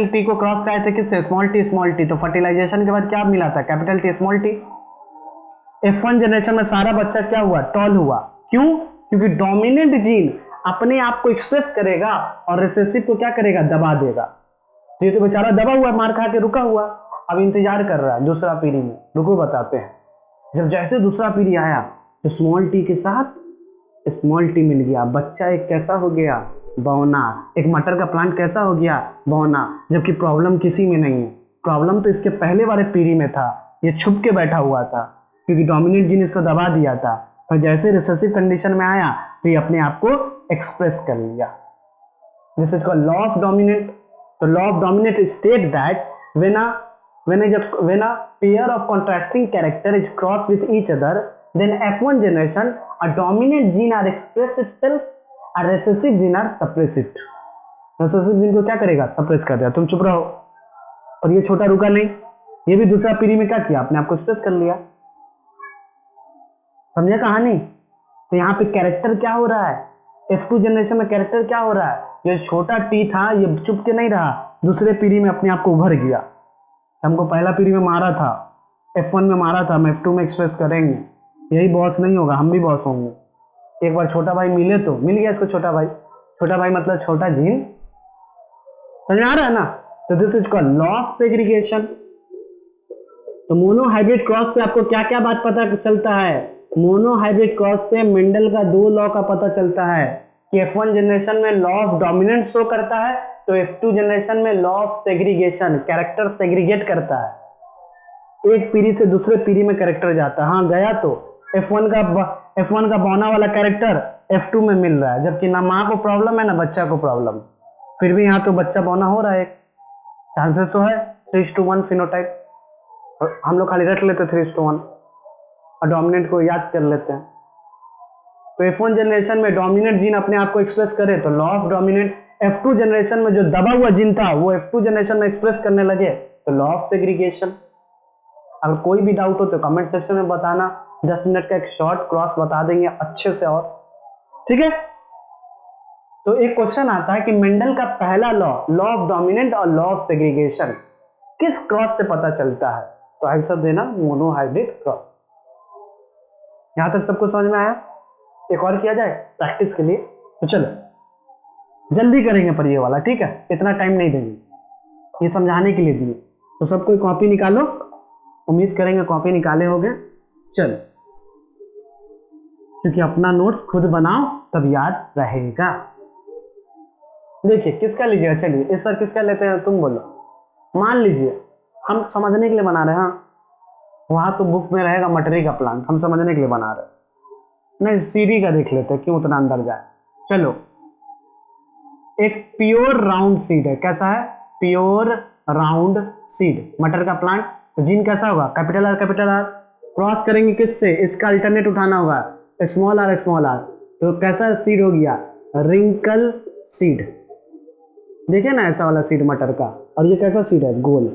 S1: टी को क्रॉस कराए थे किससे? Small T. तो फर्टिलाइजेशन के बाद क्या मिला था? Capital T small T. F1 generation में सारा बच्चा क्या हुआ? टॉल हुआ। क्यों? क्योंकि डोमिनेंट जीन अपने आप को एक्सप्रेस करेगा और रिसेसिव को क्या करेगा? दबा देगा। तो ये तो बेचारा दबा हुआ, मार खा के रुका हुआ, अब इंतजार कर रहा है दूसरा पीढ़ी में। रुको बताते हैं। जब जैसे दूसरा पीढ़ी आया तो स्मॉल टी के साथ स्मॉल टी मिल गया, बच्चा एक कैसा हो गया? बौना। एक मटर का प्लांट कैसा हो गया? बौना। जबकि प्रॉब्लम किसी में नहीं है, प्रॉब्लम तो इसके पहले वाले पीढ़ी में था, ये छुप के बैठा हुआ था क्योंकि डोमिनेंट जीन इसको दबा दिया था। पर जैसे रिसेसिव कंडीशन में आया तो ये अपने आप को एक्सप्रेस कर लिया। This is called law of dominant. तो law of dominant state that when a pair of contrasting character is crossed with each other, then F1 generation a dominant gene are express itself, a recessive gene are suppress it. recessive gene को क्या करेगा? Suppress कर देगा। तुम चुप रहो। और ये छोटा रुका नहीं, ये भी दूसरा पीढ़ी में क्या किया? अपने आप को एक्सप्रेस कर लिया। समझे कहानी? तो यहाँ पे कैरेक्टर क्या हो रहा है? F2 जनरेशन में कैरेक्टर क्या हो रहा है? ये छोटा टी था, ये चुप के नहीं रहा, दूसरे पीढ़ी में अपने आप को उभर गया। हमको पहला पीढ़ी में मारा था, F1 में मारा था, हम F2 में एक्सप्रेस करेंगे। यही बॉस नहीं होगा, हम भी बॉस होंगे। एक बार छोटा भाई मिले तो मिल गया इसको छोटा भाई। छोटा भाई मतलब छोटा जीन। समझ आ रहा है ना? तो this is called law of segregation. तो मोनोहाइब्रिड क्रॉस से आपको क्या क्या बात पता चलता है? मोनोहाइब्रिड क्रॉस से मेंडल का 2 लॉ का पता चलता है कि F1 जनरेशन में लॉ ऑफ डोमिनेंट शो करता है, तो F2 जनरेशन में law of segregation, character segregate करता है। एक पीढ़ी से दूसरे पीढ़ी में कैरेक्टर जाता है। हाँ गया तो F1 का बौना वाला कैरेक्टर F2 में मिल रहा है, जबकि ना माँ को प्रॉब्लम है ना बच्चा को प्रॉब्लम, फिर भी यहाँ तो बच्चा बौना हो रहा है। चांसेस तो है 3:1 फिनोटाइप। हम लोग खाली रट लेते 3:1 और डोमिनेंट को याद कर लेते हैं। तो F1 जनरेशन में डोमिनेंट जीन अपने आप को एक्सप्रेस करे तो law of dominant, F2 generation में जो दबा हुआ जीन था वो F2 जनरेशन में एक्सप्रेस करने लगे तो लॉ ऑफ सेग्रीगेशन। अगर कोई भी डाउट हो तो कमेंट सेक्शन में बताना, 10 मिनट का एक शॉर्ट क्रॉस बता देंगे अच्छे से। और ठीक है, तो एक क्वेश्चन आता है कि मेंडल का पहला लॉ, लॉ ऑफ डोमिनेंट और लॉ ऑफ सेग्रीगेशन किस क्रॉस से पता चलता है? तो आंसर देना मोनोहाइब्रिड क्रॉस। यहां तक सबको समझ में आया? एक और किया जाए प्रैक्टिस के लिए, तो चलो जल्दी करेंगे पर ये वाला, ठीक है? इतना टाइम नहीं देंगे, ये समझाने के लिए दिए। तो सब कोई कॉपी निकालो, उम्मीद करेंगे कॉपी निकाले होगे। चलो, क्योंकि अपना नोट्स खुद बनाओ तब याद रहेगा। देखिए किसका लीजिएगा, चलिए इस बार किसका लेते हैं तुम बोलो। मान लीजिए हम समझने के लिए बना रहे हैं, हाँ वहां तो बुक में रहेगा मटरी का प्लांट, हम समझने के लिए बना रहे हैं। नहीं सीरी का देख लेते हैं, क्यों उतना अंदर जाए। चलो एक प्योर राउंड सीड है। कैसा है? प्योर राउंड सीड, मटर का प्लांट। तो जीन कैसा होगा? Capital R capital are. Cross करेंगे किससे? इसका अल्टरनेट उठाना होगा, स्मॉल आर स्मॉल आर। तो कैसा सीड हो गया? Wrinkle seed. देखिए ना ऐसा वाला सीड मटर का, और ये कैसा सीड है? गोल।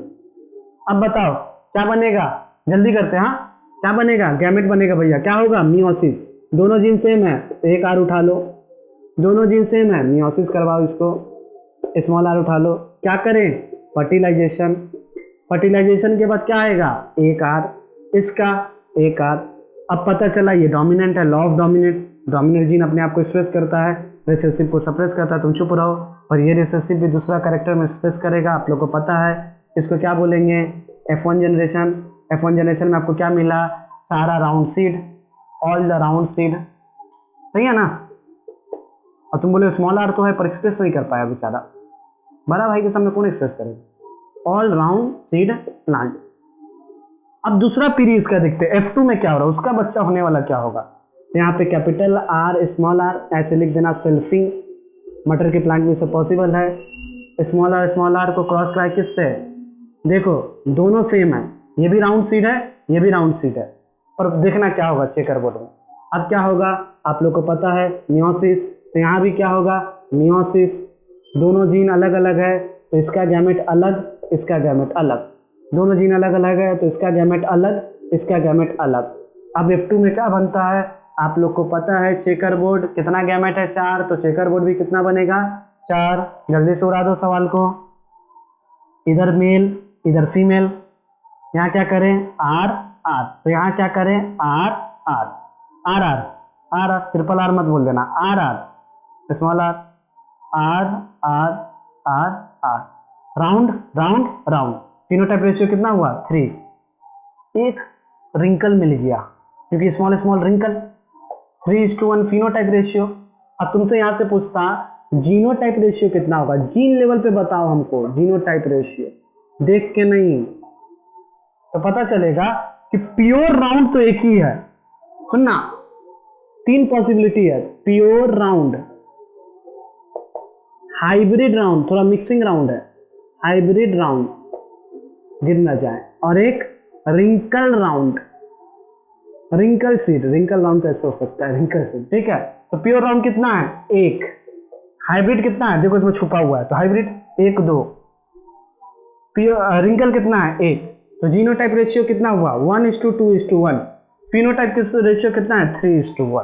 S1: अब बताओ क्या बनेगा? जल्दी करते हैं। हाँ, क्या बनेगा? गैमेट बनेगा भैया। क्या होगा? मियोसिस। दोनों जीन सेम है तो एक आर उठा लो, दोनों जीन सेम है, मियोसिस करवाओ इसको, स्मॉल आर उठा लो। क्या करें? फर्टिलाइजेशन। फर्टिलाइजेशन के बाद क्या आएगा? एक आर, इसका एक आर। अब पता चला ये डोमिनेंट है, law of dominant. Dominant gene अपने आप को एक्सप्रेस करता है, रिसेसिव को सप्रेस करता है। तुम चुप रहो। और ये रिसेसिव भी दूसरा कैरेक्टर में एक्सप्रेस करेगा, आप लोग को पता है। इसको क्या बोलेंगे? F1 generation. F1 जनरेशन में आपको क्या मिला? सारा round seed, all the round seed. सही है ना? और तुम बोले स्मॉल आर तो है पर एक्सप्रेस नहीं कर पाया बेचारा। बड़ा भाई के सामने कौन एक्सप्रेस करेगा? All round seed plant. अब दूसरा पीरी इसका देखते हैं, F2 में क्या हो रहा है, उसका बच्चा होने वाला क्या होगा। यहाँ पे कैपिटल आर स्मॉल आर ऐसे लिख देना, सेल्फिंग। मटर के प्लांट में से पॉसिबल है। स्मॉल आर को क्रॉस कराए किससे? देखो दोनों सेम है, ये भी राउंड सीड है, ये भी राउंड सीड है। और देखना क्या होगा चेकर बोर्ड में। अब क्या होगा आप लोग को पता है, मियोसिस। तो यहाँ भी क्या होगा? मियोसिस। दोनों जीन अलग अलग है तो इसका गैमेट अलग, इसका गैमेट अलग। दोनों जीन अलग अलग है तो इसका गैमेट अलग, इसका गैमेट अलग। अब F2 में क्या बनता है आप लोग को पता है, चेकर बोर्ड। कितना गैमेट है? 4। तो चेकर बोर्ड भी कितना बनेगा? 4। जल्दी से उड़ा दो सवाल को। इधर मेल इधर फीमेल। यहाँ क्या करें? R R. तो यहाँ क्या करें? R R R R R R. Triple R मत बोल देना, R R small R R R R R. Round round round. Phenotype ratio कितना हुआ? 3। एक रिंकल मिल गया क्योंकि small small wrinkle. 3:1 phenotype ratio. अब तुमसे यहाँ से पूछता जीनोटाइप रेशियो कितना होगा? जीन लेवल पे बताओ हमको जीनोटाइप रेशियो, देख के नहीं। तो पता चलेगा कि प्योर राउंड तो एक ही है। सुनना, 3 पॉसिबिलिटी है। प्योर राउंड, हाइब्रिड राउंड, थोड़ा मिक्सिंग राउंड है, हाइब्रिड राउंड गिर ना जाए, और एक wrinkle round, wrinkle seed. Wrinkle round कैसे हो सकता है? रिंकल सीड, ठीक है। तो प्योर राउंड कितना है? 1। हाइब्रिड कितना है? देखो इसमें छुपा हुआ है, तो हाइब्रिड 1 2। प्योर रिंकल कितना है? 1। तो जीनोटाइप रेशियो कितना हुआ? 1:2:1। फिनोटाइप रेशियो कितना है? 3:1।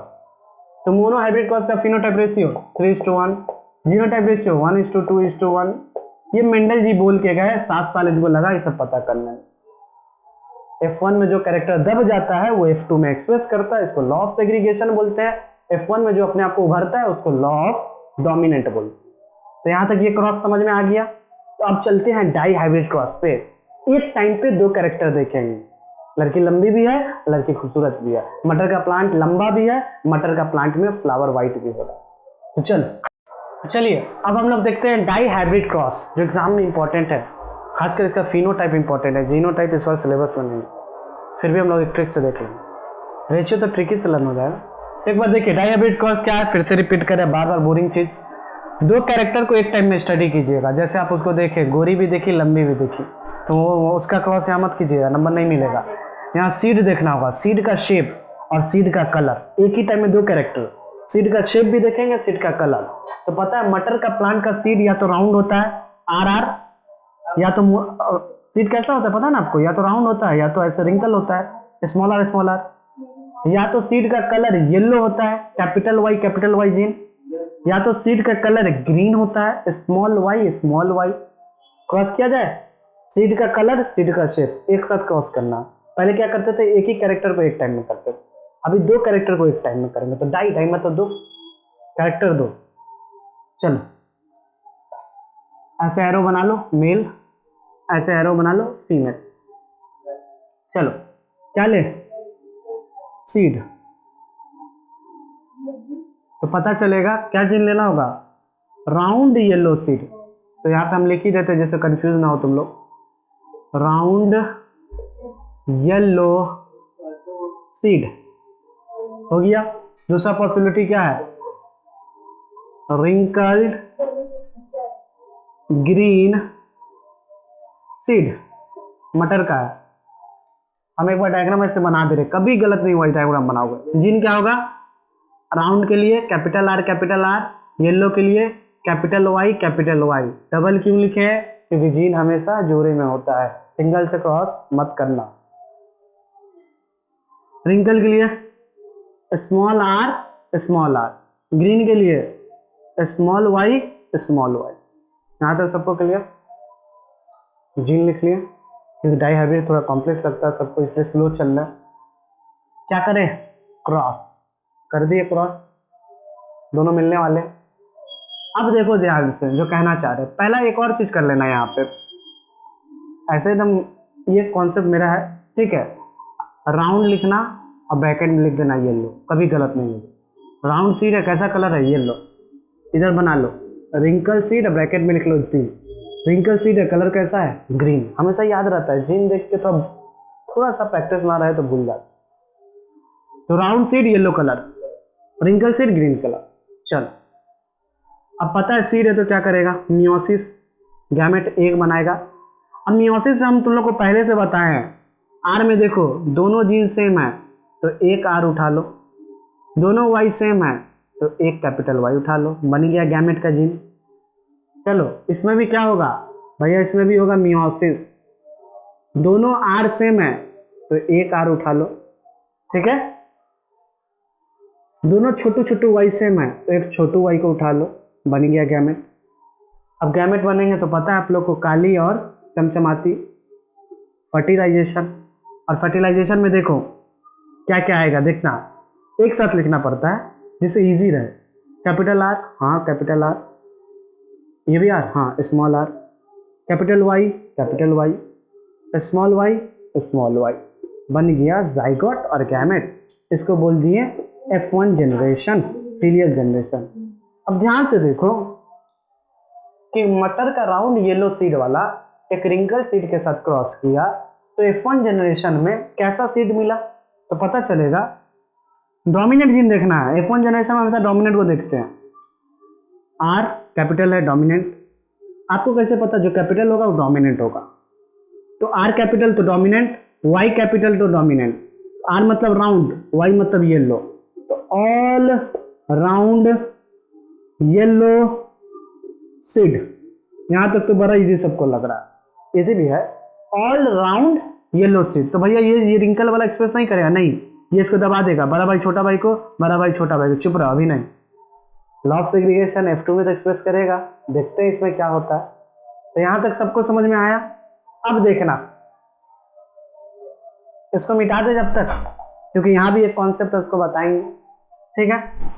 S1: तो मोनो हाइब्रिड क्रॉस का फिनोटाइप रेशियो 3:1, जीनोटाइप रेशियो 1:2:1। ये मेंडल जी बोल के गए, 7 साल इनको लगा ये सब पता करने में। F1 में जो कैरेक्टर दब जाता है वो F2 में एक्सप्रेस करता है, इसको लॉ ऑफ सेग्रीगेशन बोलते हैं। F1 में जो अपने आप को उभरता है उसको लॉ ऑफ डोमिनेंट बोलते हैं। तो यहां तक ये क्रॉस समझ में आ गया। तो अब चलते हैं डाई हाइब्रिड क्रॉस पे। एक टाइम पे 2 कैरेक्टर देखेंगे, लड़की लंबी भी है, लड़की खूबसूरत भी है। मटर का प्लांट लंबा भी है, मटर का प्लांट में फ्लावर व्हाइट भी हो रहा है। तो चलिए अब हम लोग देखते हैं डाई हाइब्रिड क्रॉस, जो एग्जाम में इंपॉर्टेंट है। खासकर इसका फिनोटाइप इंपॉर्टेंट है, जीनोटाइप इस बार सिलेबस में नहीं, फिर भी हम लोग एक ट्रिक से देखेंगे। रेशियो तो ट्रिकी से लर्न हो जाएगा। एक बार देखिए डाई हाइब्रिड क्रॉस क्या है, फिर से रिपीट करें, बार बार बोरिंग चीज। 2 कैरेक्टर को एक टाइम में स्टडी कीजिएगा। जैसे आप उसको देखें, गोरी भी देखी लंबी भी देखी, तो वो उसका क्रॉस यहाँ मत कीजिएगा, नंबर नहीं मिलेगा। यहाँ सीड देखना होगा, सीड का शेप और सीड का कलर। एक ही टाइम में 2 कैरेक्टर, सीड का शेप भी देखेंगे, सीड का कलर। तो पता है मटर का प्लांट का सीड या तो राउंड होता है आर आर, या तो सीड कैसा होता है पता है ना आपको, या तो राउंड होता है या तो ऐसे रिंकल होता है स्मॉल आर, या तो सीड का कलर येलो होता है कैपिटल वाई जीन, या तो सीड का कलर ग्रीन होता है स्मॉल वाई। क्रॉस किया जाए, सीड का कलर सीड का शेप एक साथ क्रॉस करना। पहले क्या करते थे, एक ही कैरेक्टर को एक टाइम में करते थे, अभी 2 कैरेक्टर को एक टाइम में करेंगे। तो डाई मतलब 2 कैरेक्टर 2। चलो ऐसे एरो बना लो मेल, ऐसे एरो बना लो फीमेल। चलो क्या ले, सीड। तो पता चलेगा क्या जीन लेना होगा, राउंड येलो सीड। तो यहाँ पे हम लिख ही देते जैसे कंफ्यूज ना हो तुम लोग, राउंड येलो सीड हो गया। दूसरा पॉसिबिलिटी क्या है, रिंकल्ड ग्रीन सीड, मटर का है। हम एक बार डायग्राम ऐसे बना दे रहे, कभी गलत नहीं हुआ डायग्राम बनाओगे। जीन क्या होगा, राउंड के लिए कैपिटल आर, येलो के लिए कैपिटल वाई, डबल क्यों लिखे हैं, क्योंकि जीन हमेशा जोड़े में होता है, सिंगल से क्रॉस मत करना। रिंकल के लिए स्मॉल आर, ग्रीन के लिए स्मॉल वाई। यहाँ तक सबको क्लियर, जीन लिख लिया, क्योंकि डाई हाइब्रिड थोड़ा कॉम्प्लेक्स लगता है सबको, इसलिए स्लो चल रहा है। क्या करें, क्रॉस कर दिए, क्रॉस दोनों मिलने वाले। अब देखो ध्यान से जो कहना चाह रहे हैं, पहला एक और चीज कर लेना यहाँ पे, ऐसे एकदम ये कॉन्सेप्ट मेरा है, ठीक है। राउंड लिखना और ब्रैकेट में लिख देना येलो, कभी गलत नहीं होगा। राउंड सीड है, कैसा कलर है, येलो, इधर बना लो। रिंकल सीड ब्रैकेट में लिख लो ग्रीन, रिंकल सीड है, कलर कैसा है, ग्रीन। हमेशा याद रहता है, जीन देख के तो थोड़ा सा प्रैक्टिस ना रहे तो भूल जाते। तो round seed yellow colour, wrinkle seed green colour. चलो अब पता है सीड है तो क्या करेगा, मियोसिस, गैमेट एक बनाएगा। अब मियोसिस में हम तुम लोग को पहले से बताए हैं, आर में देखो दोनों जीन सेम है तो एक आर उठा लो, दोनों वाई सेम है तो एक कैपिटल वाई उठा लो, बन गया गैमेट का जीन। चलो इसमें भी क्या होगा भैया, इसमें भी होगा मियोसिस, दोनों आर सेम है तो एक आर उठा लो, ठीक है। दोनों छोटू छोटू वाई सेम है तो एक छोटू वाई को उठा लो, बन गया गैमेट। अब गैमेट बनेंगे तो पता है आप लोग को, काली और चमचमाती, फर्टिलाइजेशन। और फर्टिलाइजेशन में देखो क्या क्या आएगा, देखना एक साथ लिखना पड़ता है जिससे इजी रहे। कैपिटल आर, हाँ कैपिटल आर, ये भी आर, हाँ small R, capital Y, small Y, बन गया जाइगोट और गैमेट। इसको बोल दिए F1 जनरेशन, सीरियल जनरेशन। अब ध्यान से देखो कि मटर का राउंड येलो सीड वाला एक रिंकल सीड के साथ क्रॉस किया तो F1 जनरेशन में कैसा सीड मिला, तो पता चलेगा डोमिनेंट जीन देखना है। F1 जनरेशन में हमेशा डोमिनेंट को देखते हैं, आर कैपिटल है डोमिनेंट। आपको कैसे पता, जो कैपिटल होगा वो डोमिनेंट होगा, तो आर कैपिटल तो डोमिनेंट, वाई कैपिटल तो डोमिनेंट। आर मतलब राउंड, वाई मतलब येलो, तो ऑल राउंड येलो सीड। यहां तक तो बड़ा इजी सबको लग रहा है, इजी भी है, ऑल राउंड येलो सीड। तो भैया ये रिंकल वाला एक्सप्रेस नहीं करेगा, नहीं, ये इसको दबा देगा, बड़ा भाई छोटा भाई को, बड़ा भाई छोटा भाई को, चुप रहो अभी नहीं। लॉ ऑफ सेग्रीगेशन F2 में तो एक्सप्रेस करेगा, देखते हैं इसमें क्या होता है। तो यहां तक सबको समझ में आया। अब देखना, इसको मिटा दे जब तक, क्योंकि यहां भी एक कॉन्सेप्ट है उसको बताएंगे, ठीक है।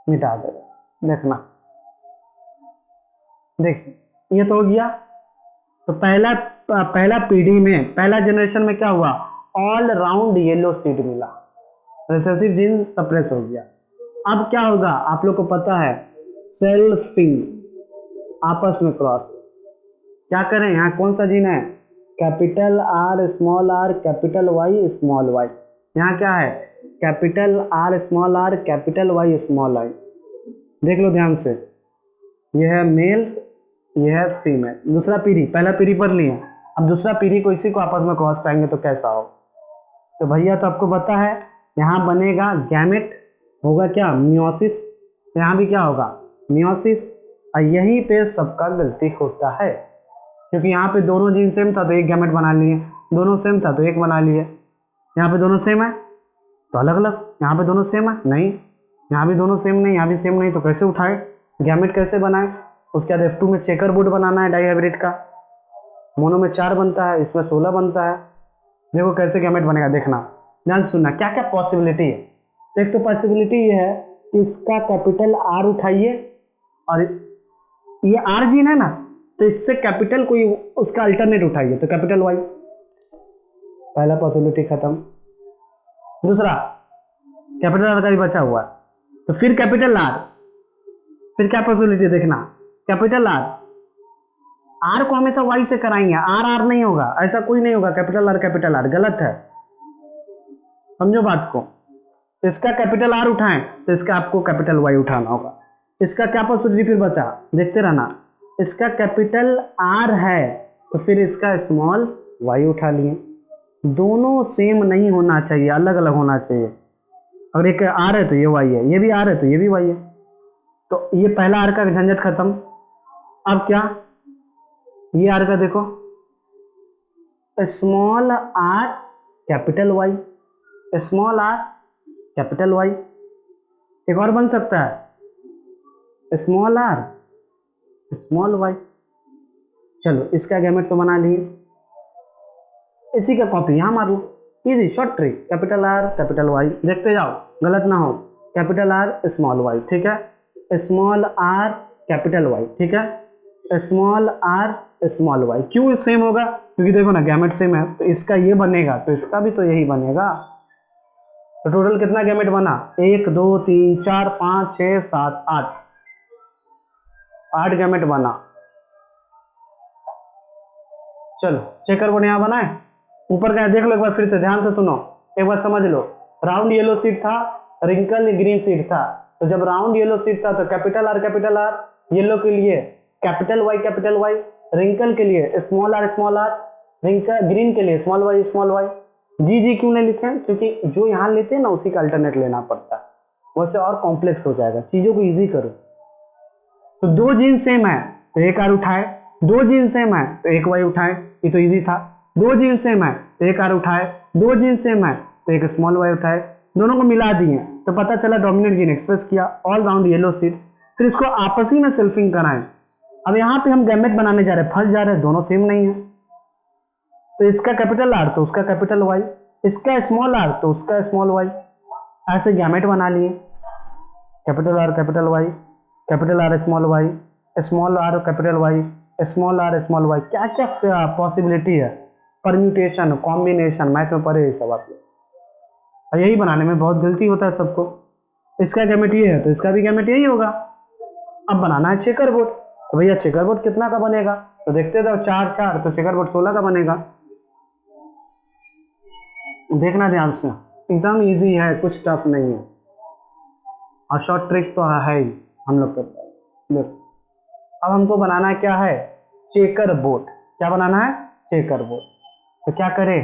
S1: मिटा दे, देखना, देखिए ये तो हो गया। तो पहला पीढ़ी में, पहला जनरेशन में क्या हुआ, ऑल राउंड येलो सीड मिला, रिसेसिव जीन सप्रेस हो गया। अब क्या होगा आप लोग को पता है, सेल्फिंग, आपस में क्रॉस। क्या करें, यहाँ कौन सा जीन है, capital R, capital Y, small Y. यहाँ क्या है, capital R, capital Y, small Y. देख लो ध्यान से, यह है मेल, यह है फीमेल। दूसरा पीढ़ी, पहला पीढ़ी पर लिए, अब दूसरा पीढ़ी को इसी को आपस में क्रॉस कराएंगे तो कैसा हो। तो भैया तो आपको पता है यहाँ बनेगा गैमेट, होगा क्या, मियोसिस। यहाँ भी क्या होगा, मियोसिस। और यहीं पे सबका गलती होता है, क्योंकि यहाँ पे दोनों जीन सेम था तो एक गैमेट बना लिए, दोनों सेम था तो एक बना लिए। यहाँ पे दोनों सेम है तो अलग अलग, यहाँ पे दोनों सेम है नहीं, यहाँ भी दोनों सेम नहीं, यहाँ भी सेम नहीं, तो कैसे उठाए, गैमेट कैसे बनाए। उसके बाद F2 में चेकर बोर्ड बनाना है, डाई हाइब्रिड का, मोनो में 4 बनता है, इसमें 16 बनता है। देखो कैसे गैमेट बनेगा, देखना ध्यान से सुनना, क्या क्या पॉसिबिलिटी है। तो एक तो पॉसिबिलिटी ये है कि इसका कैपिटल आर उठाइए, और ये आर जीन है ना, तो इससे कैपिटल कोई उसका अल्टरनेट उठाइए तो कैपिटल वाई, पहला पॉसिबिलिटी खत्म। दूसरा कैपिटल आर का भी बचा हुआ है, तो फिर कैपिटल आर, फिर क्या पॉसिबिलिटी देखना, कैपिटल आर, आर को हमेशा वाई से कराएंगे, आर आर नहीं होगा, ऐसा कोई नहीं होगा, कैपिटल आर गलत है, समझो बात को। तो इसका कैपिटल आर उठाएं तो इसका आपको कैपिटल वाई उठाना होगा। इसका क्या पॉसिबिलिटी फिर बचा, देखते रहना। इसका कैपिटल आर है तो फिर इसका स्मॉल वाई उठा लिए। दोनों सेम नहीं होना चाहिए, अलग अलग होना चाहिए। अगर एक आर है तो ये वाई है, ये भी आर है तो ये भी वाई है। तो ये पहला आर का झंझट खत्म। अब क्या, ये आर का देखो, small R capital Y, small R capital Y. एक और बन सकता है स्मॉल आर स्मॉल वाई। चलो इसका गैमेट तो बना लिए, इसी का कॉपी यहां मार लो, easy short trick. Capital R capital Y, देखते जाओ गलत ना हो। कैपिटल आर स्मॉल वाई, ठीक है, स्मॉल आर कैपिटल वाई, ठीक है, स्मॉल आर स्मॉल वाई। क्यों सेम होगा, क्योंकि देखो ना गैमेट सेम है, तो इसका ये बनेगा तो इसका भी तो यही बनेगा। तो टोटल कितना गैमेट बना, 1 2 3 4 5 6 7 8, 8 गैमेट बना। चलो चेकर बोर्ड यहाँ बनाए, ऊपर का देख लो एक बार फिर से ध्यान से सुनो, एक बार समझ लो। राउंड येलो सीट था, रिंकल ग्रीन सीट था। तो जब राउंड येलो सीट था तो कैपिटल आर येलो के लिए, कैपिटल वाई, रिंकल के लिए स्मॉल आर, रिंकल ग्रीन के लिए स्मॉल वाई। जी क्यों नहीं लिखे, क्योंकि जो यहाँ लेते हैं ना उसी का अल्टरनेट लेना पड़ता है, वैसे और कॉम्प्लेक्स हो जाएगा, चीजों को इजी करो। तो दो जीन सेम है तो एक आर उठाए, दो जीन सेम है तो एक वाई उठाए, ये तो इजी था। दो जीन सेम है तो एक आर उठाए, दो जीन सेम है तो एक स्मॉल वाई उठाए, दोनों को मिला दिए तो पता चला डोमिनेंट जीन एक्सप्रेस किया, ऑल राउंड येलो सीड। फिर इसको आपस ही में सेल्फिंग कराएं। अब यहाँ पे हम गैमेट बनाने जा रहे हैं, फंस जा रहे हैं, दोनों सेम नहीं है। तो इसका कैपिटल आर तो उसका कैपिटल वाई, इसका स्मॉल आर तो उसका स्मॉल वाई, ऐसे गैमेट बना लिए। Capital R capital Y, capital R small Y, small R capital Y, small R small Y. क्या क्या पॉसिबिलिटी है, परम्यूटेशन कॉम्बिनेशन, मैथ में पढ़े सब आप लोग, और यही बनाने में बहुत गलती होता है सबको। इसका गैमेट ये है तो इसका भी गैमेट यही होगा। अब बनाना है चेकर बोर्ड, तो भैया चेकर बोर्ड कितना का बनेगा, तो देखते जाओ 4 4, तो चेकर बोर्ड 16 का बनेगा। देखना ध्यान से, एकदम इजी है, कुछ टफ नहीं है, और शॉर्ट ट्रिक तो है ही हम लोग के पास। देखो अब हमको बनाना क्या है, चेकर बोर्ड। क्या बनाना है, चेकर बोर्ड। तो क्या करें,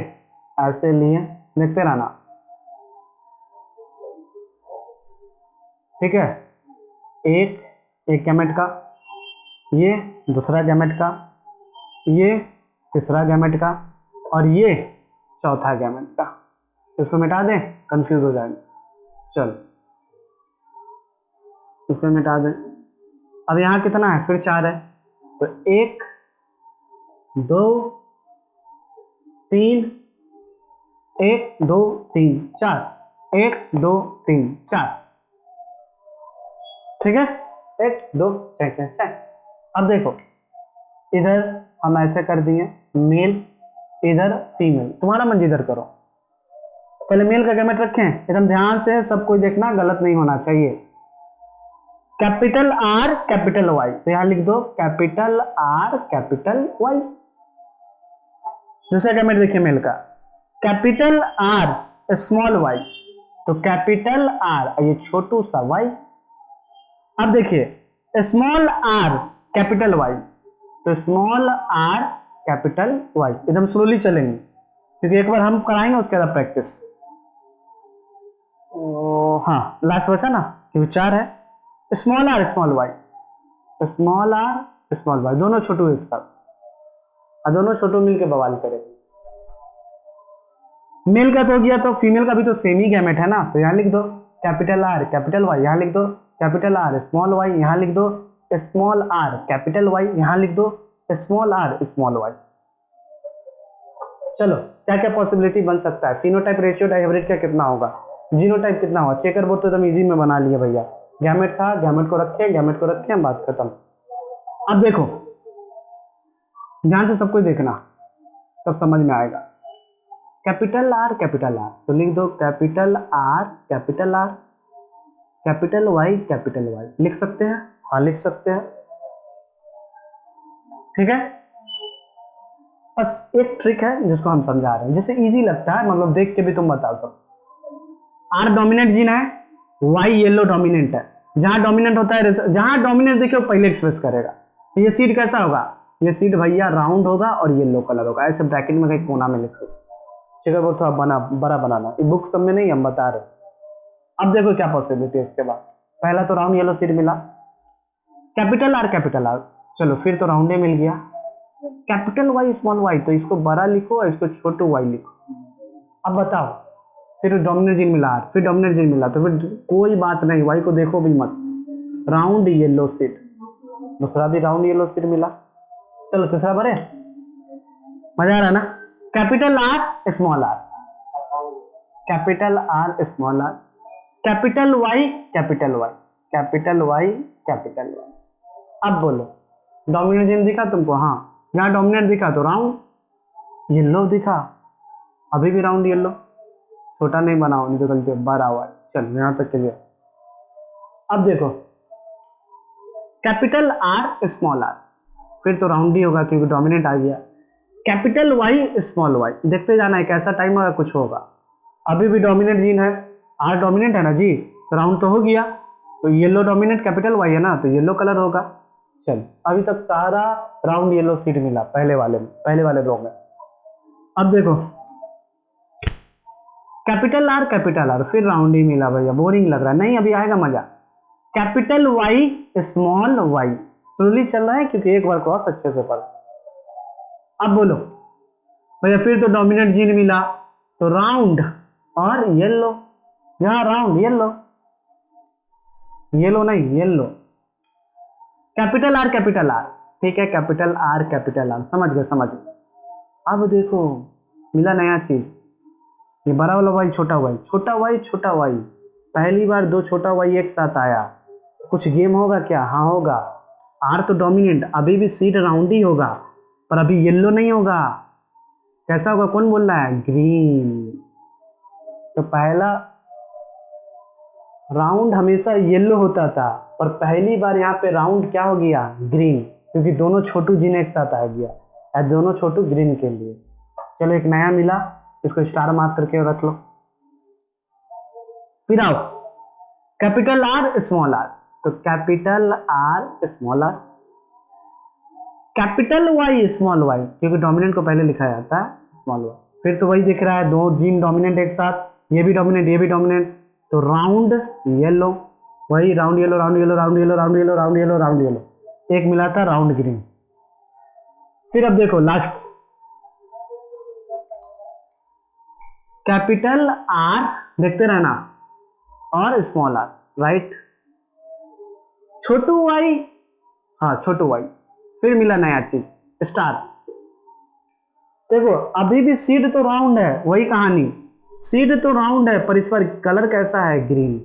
S1: ऐसे लिए, देखते रहना, ठीक है। एक गैमेट का, ये दूसरा गैमेट का, ये तीसरा गैमेट का, और ये चौथा गैमेट का। इसको मिटा दें, कंफ्यूज हो जाएंगे। चलो इसको मिटा दें। अब यहाँ कितना है, फिर 4 है, तो 1 2 3, 1 2 3 4, 1 2 3 4, ठीक है, 1 2 3 4। अब देखो इधर हम ऐसे कर दिए मेल, इधर फीमेल, तुम्हारा मन जिधर करो। पहले मेल का गैमेट रखें, एकदम ध्यान से सब कोई देखना, गलत नहीं होना चाहिए। कैपिटल आर कैपिटल वाई, तो यहां लिख दो कैपिटल आर कैपिटल वाई। दूसरा गैमेट देखिए मेल का, कैपिटल आर स्मॉल वाई, तो कैपिटल आर ये छोटू सा वाई। अब देखिए स्मॉल आर कैपिटल वाई, तो स्मॉल आर कैपिटल वाई। एकदम स्लोली चलेंगे क्योंकि एक बार हम कराएंगे उसके बाद प्रैक्टिस। हाँ लास्ट बचा ना, क्योंकि 4 है। Small R small Y, small R small Y, दोनों छोटू एक साथ, और दोनों छोटू मिलके बवाल करेंगे। मेल का तो हो गया, तो फीमेल का भी तो सेम ही गैमेट है ना, तो यहां लिख दो कैपिटल आर कैपिटल वाई, यहां लिख दो कैपिटल आर स्मॉल वाई, यहां लिख दो स्मॉल आर कैपिटल वाई, यहां लिख दो स्मॉल आर स्मॉल वाई। चलो क्या क्या पॉसिबिलिटी बन सकता है, फिनोटाइप रेशियो डायहेब्रिड का कितना होगा, जीनोटाइप कितना होगा। चेकर बोर्ड तो एकदम इजी में बना लिया भैया, गैमेट था, गैमेट को रखें, बात खत्म। अब देखो ध्यान से सब कुछ देखना, तब समझ में आएगा। कैपिटल आर तो लिख दो कैपिटल आर कैपिटल वाई, लिख सकते हैं, हाँ लिख सकते हैं, ठीक है। बस एक ट्रिक है जिसको हम समझा रहे हैं, जिसे इजी लगता है, मतलब देख के भी तुम बता सकते। आर डोमिनेंट जीन है, वाई येलो डोमिनेंट है। जहां डोमिनेंट होता है, जहां डोमिनेंट देखिए वो पहले एक्सप्रेस करेगा। तो ये सीड कैसा होगा, ये सीड भैया राउंड होगा और येलो कलर होगा। ऐसे ब्रैकेट में कहीं कोना में लिखो, ठीक है, वो थोड़ा बड़ा बनाना, ये बुक सब में नहीं हम बता रहे। अब देखो क्या पॉसिबिलिटी है इसके बाद। पहला तो राउंड येलो सीड मिला, कैपिटल आर, चलो फिर तो राउंड मिल गया। कैपिटल वाई स्मॉल वाई, तो इसको बड़ा लिखो और इसको छोटू वाई लिखो। अब बताओ, फिर डोमिनेंट जीन मिला, फिर डोमिनेंट जीन मिला, तो फिर कोई बात नहीं, वाई को देखो भी मत। राउंड येलो सीड, दूसरा भी राउंड येलो सीड मिला। चलो तीसरा बड़े, मजा आ रहा ना। Capital R small R, capital R small R, capital Y capital Y, capital Y capital Y. अब बोलो डोमिनेंट जीन दिखा तुमको? हाँ, यहाँ डोमिनेंट दिखा तो राउंड येलो दिखा, अभी भी राउंड येलो। छोटा नहीं बनाओ, नहीं तो गलती बड़ा हुआ। चलो यहाँ तक क्लियर। अब देखो कैपिटल आर स्मॉल आर, फिर तो राउंड ही होगा क्योंकि डोमिनेंट आ गया। कैपिटल वाई स्मॉल वाई, देखते जाना है कैसा टाइम होगा, कुछ होगा। अभी भी डोमिनेंट जीन है, आर डोमिनेंट है ना जी, तो राउंड तो हो गया। तो येलो डोमिनेंट कैपिटल वाई है ना, तो येलो कलर होगा। चल अभी तक सारा राउंड येलो सीड मिला पहले वाले रो में। अब देखो कैपिटल आर, फिर राउंड ही मिला भैया, बोरिंग लग रहा है नहीं, अभी आएगा मजा। Capital Y small Y, slowly चल रहा है क्योंकि एक बार क्रॉस अच्छे से पढ़। अब बोलो भैया, फिर तो डोमिनेंट जीन मिला, तो राउंड और येलो, यहां राउंड येलो, येलो नहीं येलो। कैपिटल आर, ठीक है, कैपिटल आर, समझ गए। अब देखो मिला नया चीज, ये बड़ा वाला वाई, छोटा वाई, पहली बार दो छोटा वाई एक साथ आया। कुछ गेम होगा क्या? हाँ होगा। आर तो डोमिनेंट, अभी भी सीड राउंड ही होगा, पर अभी येलो नहीं होगा। कैसा होगा, कौन बोल रहा है? ग्रीन। तो पहला राउंड हमेशा येलो होता था, पर पहली बार यहाँ पे राउंड क्या हो गया? ग्रीन, क्योंकि दोनों छोटू जीन एक साथ आ गया, दोनों छोटू ग्रीन के लिए। चलो एक नया मिला, इसको स्टार मार्क करके रख लो। फिर आओ कैपिटल आर स्मॉल आर, तो capital R small R, capital Y small Y, क्योंकि डोमिनेंट को पहले लिखा जाता है स्मॉल वाई। फिर तो वही दिख रहा है, दो जीन डोमिनेंट एक साथ, ये भी डोमिनेंट ये भी डोमिनेंट, तो राउंड येलो, वही राउंड येलो, एक मिला था राउंड ग्रीन। फिर अब देखो लास्ट, कैपिटल आर, देखते रहना, और स्मॉल आर, राइट, छोटू वाई, हाँ छोटू वाई। फिर मिला नया चीज स्टार। देखो अभी भी सीड तो राउंड है, वही कहानी, सीड तो राउंड है, पर इस पर कलर कैसा है? ग्रीन।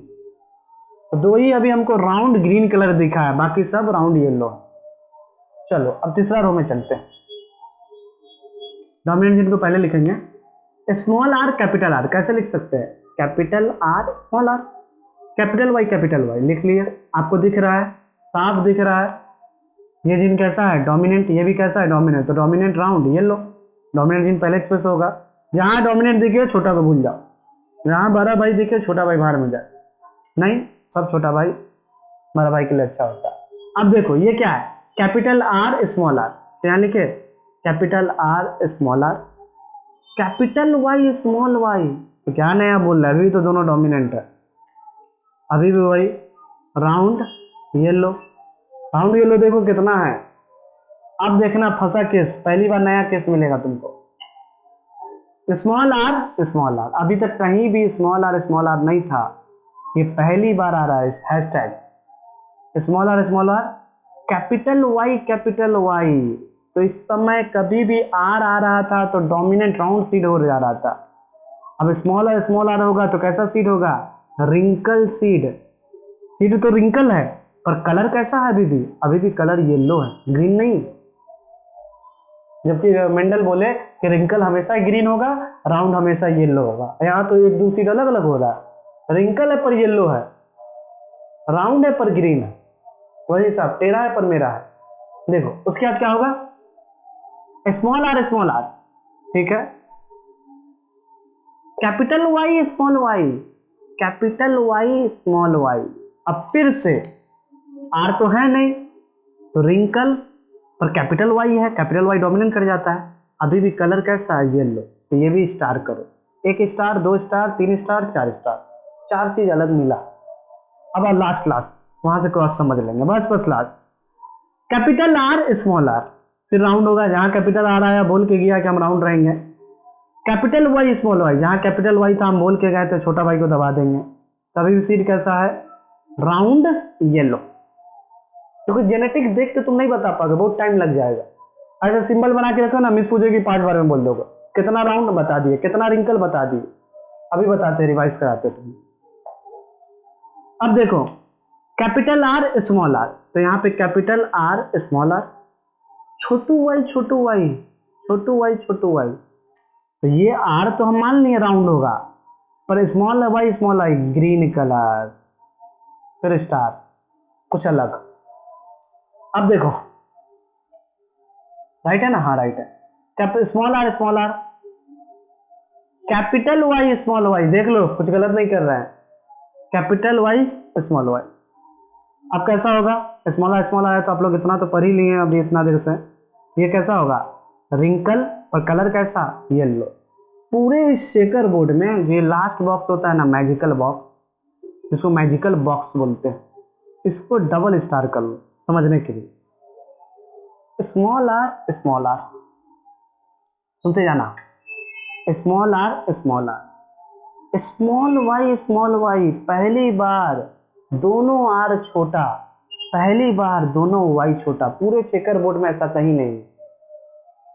S1: तो दो ही अभी हमको राउंड ग्रीन कलर दिखा है, बाकी सब राउंड येलो। चलो अब तीसरा रो में चलते हैं। डोमिनेंट जिनको पहले लिखेंगे, स्मॉल आर कैपिटल आर, कैसे लिख सकते हैं? Capital R small R, capital Y लिख लिए। आपको दिख रहा है, साफ दिख रहा है। ये जीन कैसा है? डोमिनेंट, ये भी कैसा है? डोमिनेंट। तो dominant round yellow, dominant gene पहले एक्सप्रेस होगा। जहां डोमिनेंट दिखे छोटा को भूल जाओ, जहां बड़ा भाई दिखे छोटा भाई बाहर में जाए, नहीं सब छोटा भाई बड़ा भाई के लिए अच्छा होता है। अब देखो ये क्या है? कैपिटल आर स्मॉल आर, यहाँ लिखे capital R small R, capital Y small Y, तो क्या नया बोल रहा है? अभी तो दोनों डोमिनेंट है, अभी भी वही राउंड येलो, राउंड येलो देखो कितना है। अब देखना फंसा केस, पहली बार नया केस मिलेगा तुमको। स्मॉल आर, अभी तक कहीं भी स्मॉल आर नहीं था, ये पहली बार आ रहा है hashtag small R, capital Y. तो इस समय कभी भी आर आ रहा था तो डोमिनेंट राउंड सीड हो जा रहा था। अब स्मॉल आर होगा तो कैसा सीड होगा? Wrinkle seed. सीड तो रिंकल है, पर कलर कैसा है? अभी भी कलर येलो है, ग्रीन नहीं। जबकि मेंडल बोले कि रिंकल हमेशा ग्रीन होगा, राउंड हमेशा येलो होगा। यहाँ तो एक दो सीड अलग अलग हो रहा है, रिंकल है पर येलो है, राउंड है पर ग्रीन है, वही साहब तेरा है पर मेरा है। देखो उसके बाद क्या होगा? स्मॉल आर, ठीक है, capital Y small Y, capital Y small Y. अब फिर से आर तो है नहीं तो रिंकल पर कैपिटल वाई है, कैपिटल वाई डोमिनेट कर जाता है। अभी भी कलर कैसा है येलो, तो ये भी स्टार करो, 1 स्टार 2 स्टार 3 स्टार 4 स्टार, 4 चीज अलग मिला। अब लास्ट वहां से क्रॉस समझ लेंगे, बस last capital R small R, फिर राउंड होगा। जहां कैपिटल आर आया बोल के गया कि हम राउंड रहेंगे। कैपिटल वाई स्मॉल वाई, जहां कैपिटल वाई था हम बोल के गए तो छोटा वाई को दबा देंगे। तभी भी सीड कैसा है, राउंड येलो। क्योंकि जेनेटिक्स देख के तुम नहीं बता पाओगे, बहुत टाइम लग जाएगा। ऐसा सिंबल बना के रखो ना, मिस पूछेगी 5 बार में बोल दोगे। कितना राउंड बता दिए, कितना रिंकल बता दिए, अभी बताते रिवाइज कराते तुम। अब देखो कैपिटल आर स्मॉल आर, तो यहाँ पे कैपिटल आर स्मॉल आर, छोटू वाई छोटू वाई छोटू वाई छोटू वाई, तो ये आर तो हम मान लिए राउंड होगा, पर small small I green colour, फिर स्टार कुछ अलग। अब देखो राइट है ना, हाँ राइट है। Small R capital Y small Y, देख लो कुछ गलत नहीं कर रहे हैं, कैपिटल वाई स्मॉल वाई। अब कैसा होगा, स्मॉल आर तो आप लोग इतना तो पढ़ ही लिए हैं अभी इतना देर से। ये कैसा होगा, रिंकल और कलर कैसा, येलो। पूरे इस चेकर बोर्ड में जो लास्ट बॉक्स होता है ना, मैजिकल बॉक्स, जिसको मैजिकल बॉक्स बोलते हैं, इसको डबल स्टार कर लो समझने के लिए। स्मॉल आर सुनते जाना, स्मॉल आर स्मॉल वाई, पहली बार दोनों आर छोटा, पहली बार दोनों वाई छोटा। पूरे चेकर बोर्ड में ऐसा कहीं नहीं,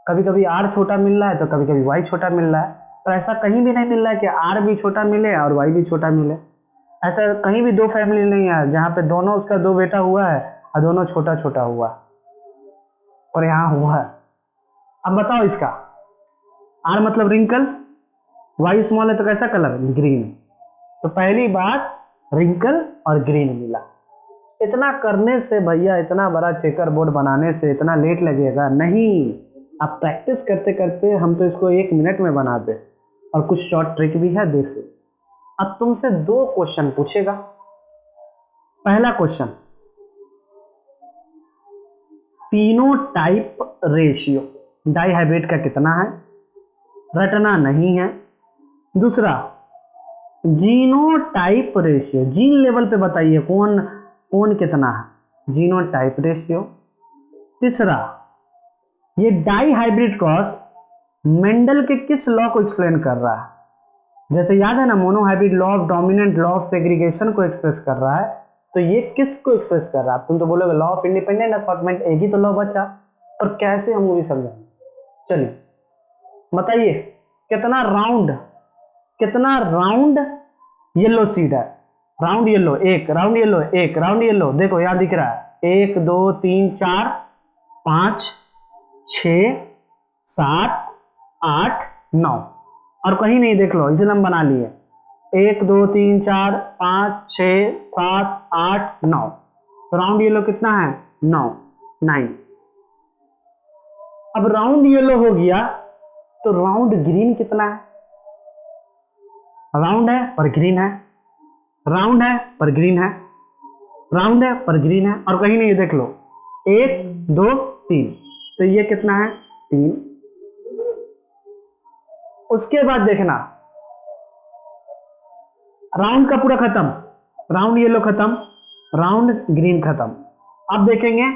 S1: कभी कभी आर छोटा मिल रहा है तो कभी कभी वाई छोटा मिल रहा है, तो ऐसा कहीं भी नहीं मिल रहा है कि आर भी छोटा मिले और वाई भी छोटा मिले। ऐसा कहीं भी दो फैमिली नहीं है जहाँ पे दोनों उसका 2 बेटा हुआ है और दोनों छोटा छोटा हुआ, और यहाँ हुआ है। अब बताओ इसका, आर मतलब रिंकल, वाई स्मॉल है तो कैसा कलर, ग्रीन, तो पहली बार रिंकल और ग्रीन मिला। इतना करने से भैया, इतना बड़ा चेकर बोर्ड बनाने से इतना लेट लगेगा नहीं, आप प्रैक्टिस करते करते हम तो इसको 1 मिनट में बना दे। और कुछ शॉर्ट ट्रिक भी है, देखो। अब तुमसे 2 क्वेश्चन पूछेगा। पहला क्वेश्चन, फिनोटाइप रेशियो डाइहाइब्रिड का कितना है, रटना नहीं है। दूसरा, जीनोटाइप रेशियो, जीन लेवल पे बताइए कौन कौन कितना है, जीनोटाइप रेशियो। तीसरा, ये डाइहाइब्रिड क्रॉस मेंडल के किस लॉ को एक्सप्लेन कर रहा है, जैसे याद है ना, monohybrid law of dominant, law of segregation को एक्सप्रेस कर रहा है, तो ये किस को एक्सप्रेस कर रहा है। तुम तो बोलोगे लॉ ऑफ इंडिपेंडेंट असॉर्टमेंट, एक ही तो लॉ बचा, पर कैसे हम वो भी समझेंगे। चलिए बताइए, कितना राउंड येलो सीड है, राउंड येलो एक, राउंड येलो एक, राउंड येलो देखो यहाँ दिख रहा है 1 2 3 4 5 6 7 8 9, और कहीं नहीं, देख लो इसलिए हम बना लिए 1 2 3 4 5 6 7 8 9, तो राउंड येलो कितना है, 9। अब राउंड येलो हो गया तो राउंड ग्रीन कितना है, राउंड है पर ग्रीन है, राउंड है पर ग्रीन है, राउंड है पर ग्रीन है, और कहीं नहीं, देख लो 1 2 3, तो ये कितना है, 3। उसके बाद देखना, राउंड का पूरा खत्म, राउंड येलो खत्म, राउंड ग्रीन खत्म। अब देखेंगे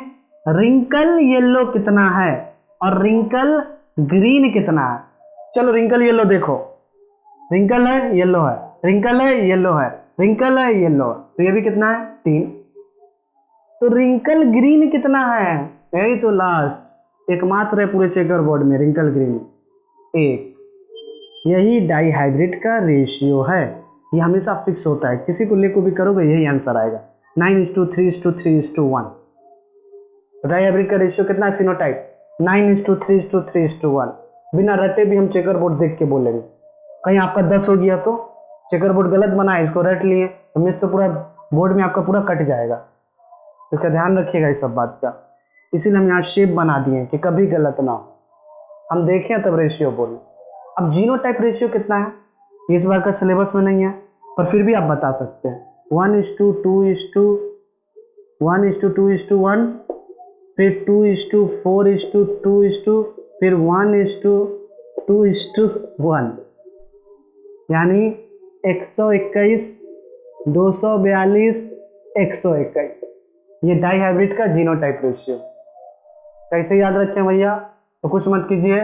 S1: रिंकल येलो कितना है और रिंकल ग्रीन कितना है। चलो रिंकल येलो देखो, रिंकल है येलो है, रिंकल है येलो है, रिंकल है येलो, तो ये भी कितना है, 3। तो रिंकल ग्रीन कितना है, यही तो लास्ट एकमात्र है पूरे चेकर बोर्ड में, रिंकल ग्रीन 1। यही डाइहाइब्रिड का रेशियो है, ये हमेशा फिक्स होता है, किसी को लेकर भी करोगे यही आंसर आएगा, 9:3:3:1। डाइहाइब्रिड का रेशियो कितना है, फिनोटाइप 9:3:3:1। बिना रटे भी हम चेकर बोर्ड देख के बोलेंगे। कहीं आपका 10 हो गया तो चेकर बोर्ड गलत बना है, इसको रट लिए तो मिस तो पूरा बोर्ड में आपका पूरा कट जाएगा, इसका ध्यान रखिएगा इस सब बात का। इसीलिए हम यहाँ शेप बना दिए कि कभी गलत ना हो, हम देखें तब रेशियो बोलें। अब जीनोटाइप रेशियो कितना है, इस बार का सिलेबस में नहीं है, पर फिर भी आप बता सकते हैं 1:2:1, फिर 2:4:2, फिर 1:2:1, यानी 121, 242, 121। ये डाई हाइब्रिड का जीनोटाइप रेशियो। कैसे याद रखें भैया? तो कुछ मत कीजिए,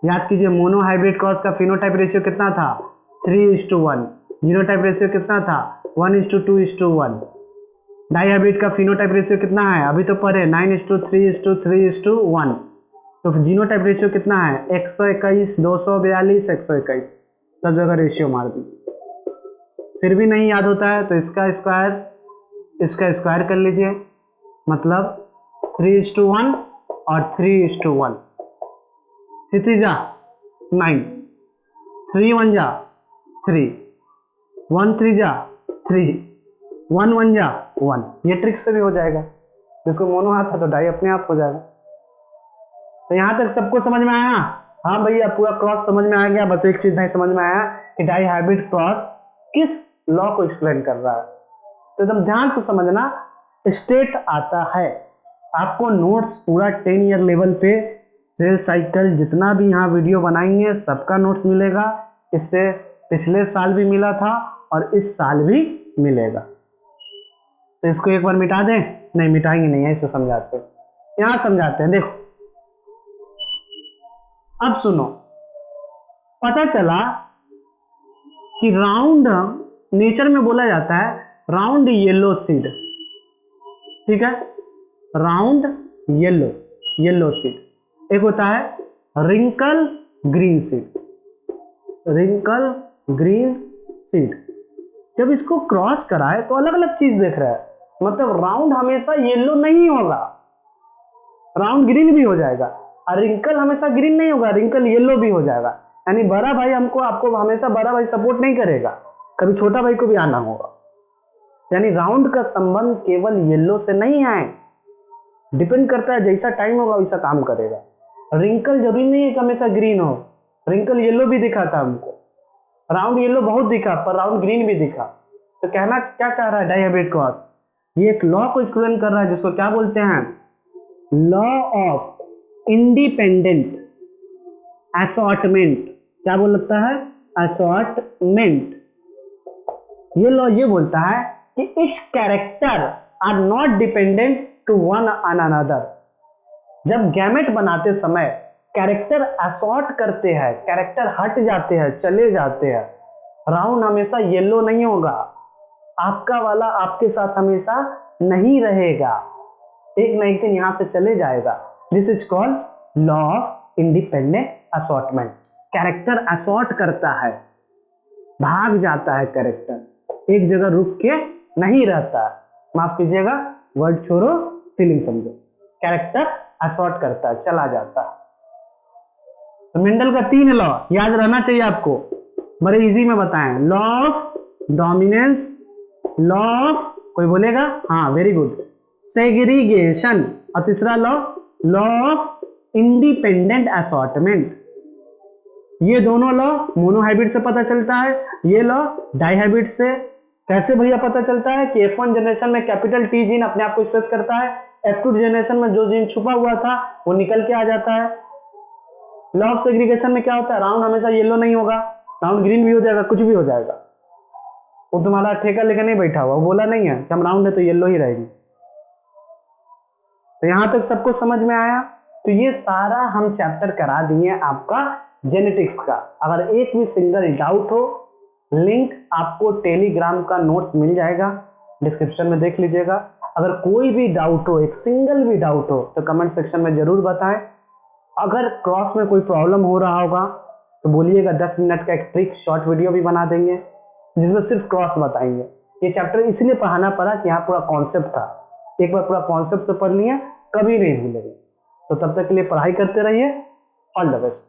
S1: याद कीजिए मोनो हाइब्रिड क्रॉस का फिनोटाइप रेशियो कितना था? 3:1। जीनोटाइप रेशियो कितना था? 1:2:1। डाई हाइब्रिड का फिनोटाइप रेशियो कितना है? अभी तो पढ़े 9:3:3:1। तो जीनोटाइप रेशियो कितना है? 121, 242, 121। सब जगह रेशियो मार दी। फिर भी नहीं याद होता है तो इसका स्क्वायर कर लीजिए, मतलब 3:1 और 3:1। 3 जा 9, 3 1 जा 3, 1 3 जा 3, 1 1 जा 1। ये ट्रिक से भी हो जाएगा। जिसको मोनो हाथ था तो डाई अपने आप हो जाएगा। तो यहाँ तक सबको समझ में आया? हाँ भैया, पूरा क्रॉस समझ में आ गया। बस एक चीज नहीं समझ में आया कि डाई हाइब्रिड क्रॉस किस लॉ को एक्सप्लेन कर रहा है। तो एकदम ध्यान से समझना। स्टेट आता है आपको नोट्स पूरा 10 ईयर लेवल पे, सेल साइकिल जितना भी यहाँ वीडियो बनाएंगे सबका नोट्स मिलेगा। इससे पिछले साल भी मिला था और इस साल भी मिलेगा। तो इसको एक बार मिटा दें? नहीं मिटाएंगे नहीं, ऐसे समझाते हैं। यहाँ समझाते हैं, देखो अब सुनो। पता चला कि राउंड नेचर में बोला जाता है राउंड येलो सीड, ठीक है? Round yellow seed. एक होता है wrinkle green seed, wrinkle green seed. जब इसको क्रॉस कराए तो अलग अलग चीज देख रहा है। मतलब राउंड हमेशा येलो नहीं होगा, राउंड ग्रीन भी हो जाएगा, और रिंकल हमेशा ग्रीन नहीं होगा, रिंकल येलो भी हो जाएगा। यानी बड़ा भाई आपको हमेशा बड़ा भाई सपोर्ट नहीं करेगा, कभी छोटा भाई को भी आना होगा। यानी राउंड का संबंध केवल येलो से नहीं है, डिपेंड करता है जैसा टाइम होगा वैसा काम करेगा। रिंकल जरूरी नहीं है कि हमेशा ग्रीन हो, रिंकल येलो भी दिखा था हमको, राउंड येलो बहुत दिखा, पर राउंड ग्रीन भी दिखा। तो कहना क्या चाह रहा है डाई हाइब्रिड क्रॉस? ये एक लॉ को एक्सप्लेन कर रहा है जिसको क्या बोलते हैं? Law of independent assortment. क्या बोलता है? असॉर्टमेंट। ये लॉ ये बोलता है कि each character are not dependent to one on another. जब गैमेट बनाते समय कैरेक्टर असॉर्ट करते हैं, कैरेक्टर हट जाते हैं, चले जाते हैं, राउंड हमेशा येलो नहीं होगा, आपका वाला आपके साथ हमेशा नहीं रहेगा, एक ना एक दिन यहां से चले जाएगा। This is called law of independent assortment. Character assort करता है, भाग जाता है, कैरेक्टर एक जगह रुक के नहीं रहता है। माफ कीजिएगा, वर्ड छोड़ो, फीलिंग समझो। कैरेक्टर असॉर्ट करता है, चला जाता है। तो मेंडल का 3 लॉ याद रहना चाहिए आपको, बड़े इजी में बताएं। Law of dominance, law of, कोई बोलेगा? हाँ वेरी गुड, सेग्रीगेशन, और तीसरा लॉ ऑफ इंडिपेंडेंट असॉर्टमेंट। ये दोनों लॉ मोनो हाइब्रिड से पता चलता है, ये लॉ डाई हाइब्रिड से। कैसे भैया पता चलता है? कि F1 जनरेशन में कैपिटल T जीन अपने आप को स्पेस करता है, F2 जनरेशन में जो जीन छुपा हुआ था वो निकल के आ जाता है। लॉ ऑफ सेग्रीगेशन में क्या होता है? राउंड हमेशा येलो नहीं होगा, राउंड ग्रीन भी हो जाएगा, कुछ भी हो जाएगा। वो तुम्हारा ठेका लेकर नहीं बैठा हुआ, वो बोला नहीं है कि हम राउंड है तो येलो ही रहेगी। तो यहां तक सबको समझ में आया? तो ये सारा हम चैप्टर करा दिए आपका जेनेटिक्स का। अगर एक भी सिंगल डाउट हो, लिंक आपको टेलीग्राम का नोट्स मिल जाएगा, डिस्क्रिप्शन में देख लीजिएगा। अगर कोई भी डाउट हो, एक सिंगल भी डाउट हो, तो कमेंट सेक्शन में जरूर बताएं। अगर क्रॉस में कोई प्रॉब्लम हो रहा होगा तो बोलिएगा, 10 मिनट का एक ट्रिक शॉर्ट वीडियो भी बना देंगे जिसमें सिर्फ क्रॉस बताएंगे। ये चैप्टर इसलिए पढ़ाना पड़ा कि यहाँ पूरा कॉन्सेप्ट था, एक बार पूरा कॉन्सेप्ट से पढ़ लिए कभी नहीं भूलेंगे। तो तब तक के लिए पढ़ाई करते रहिए। All the best.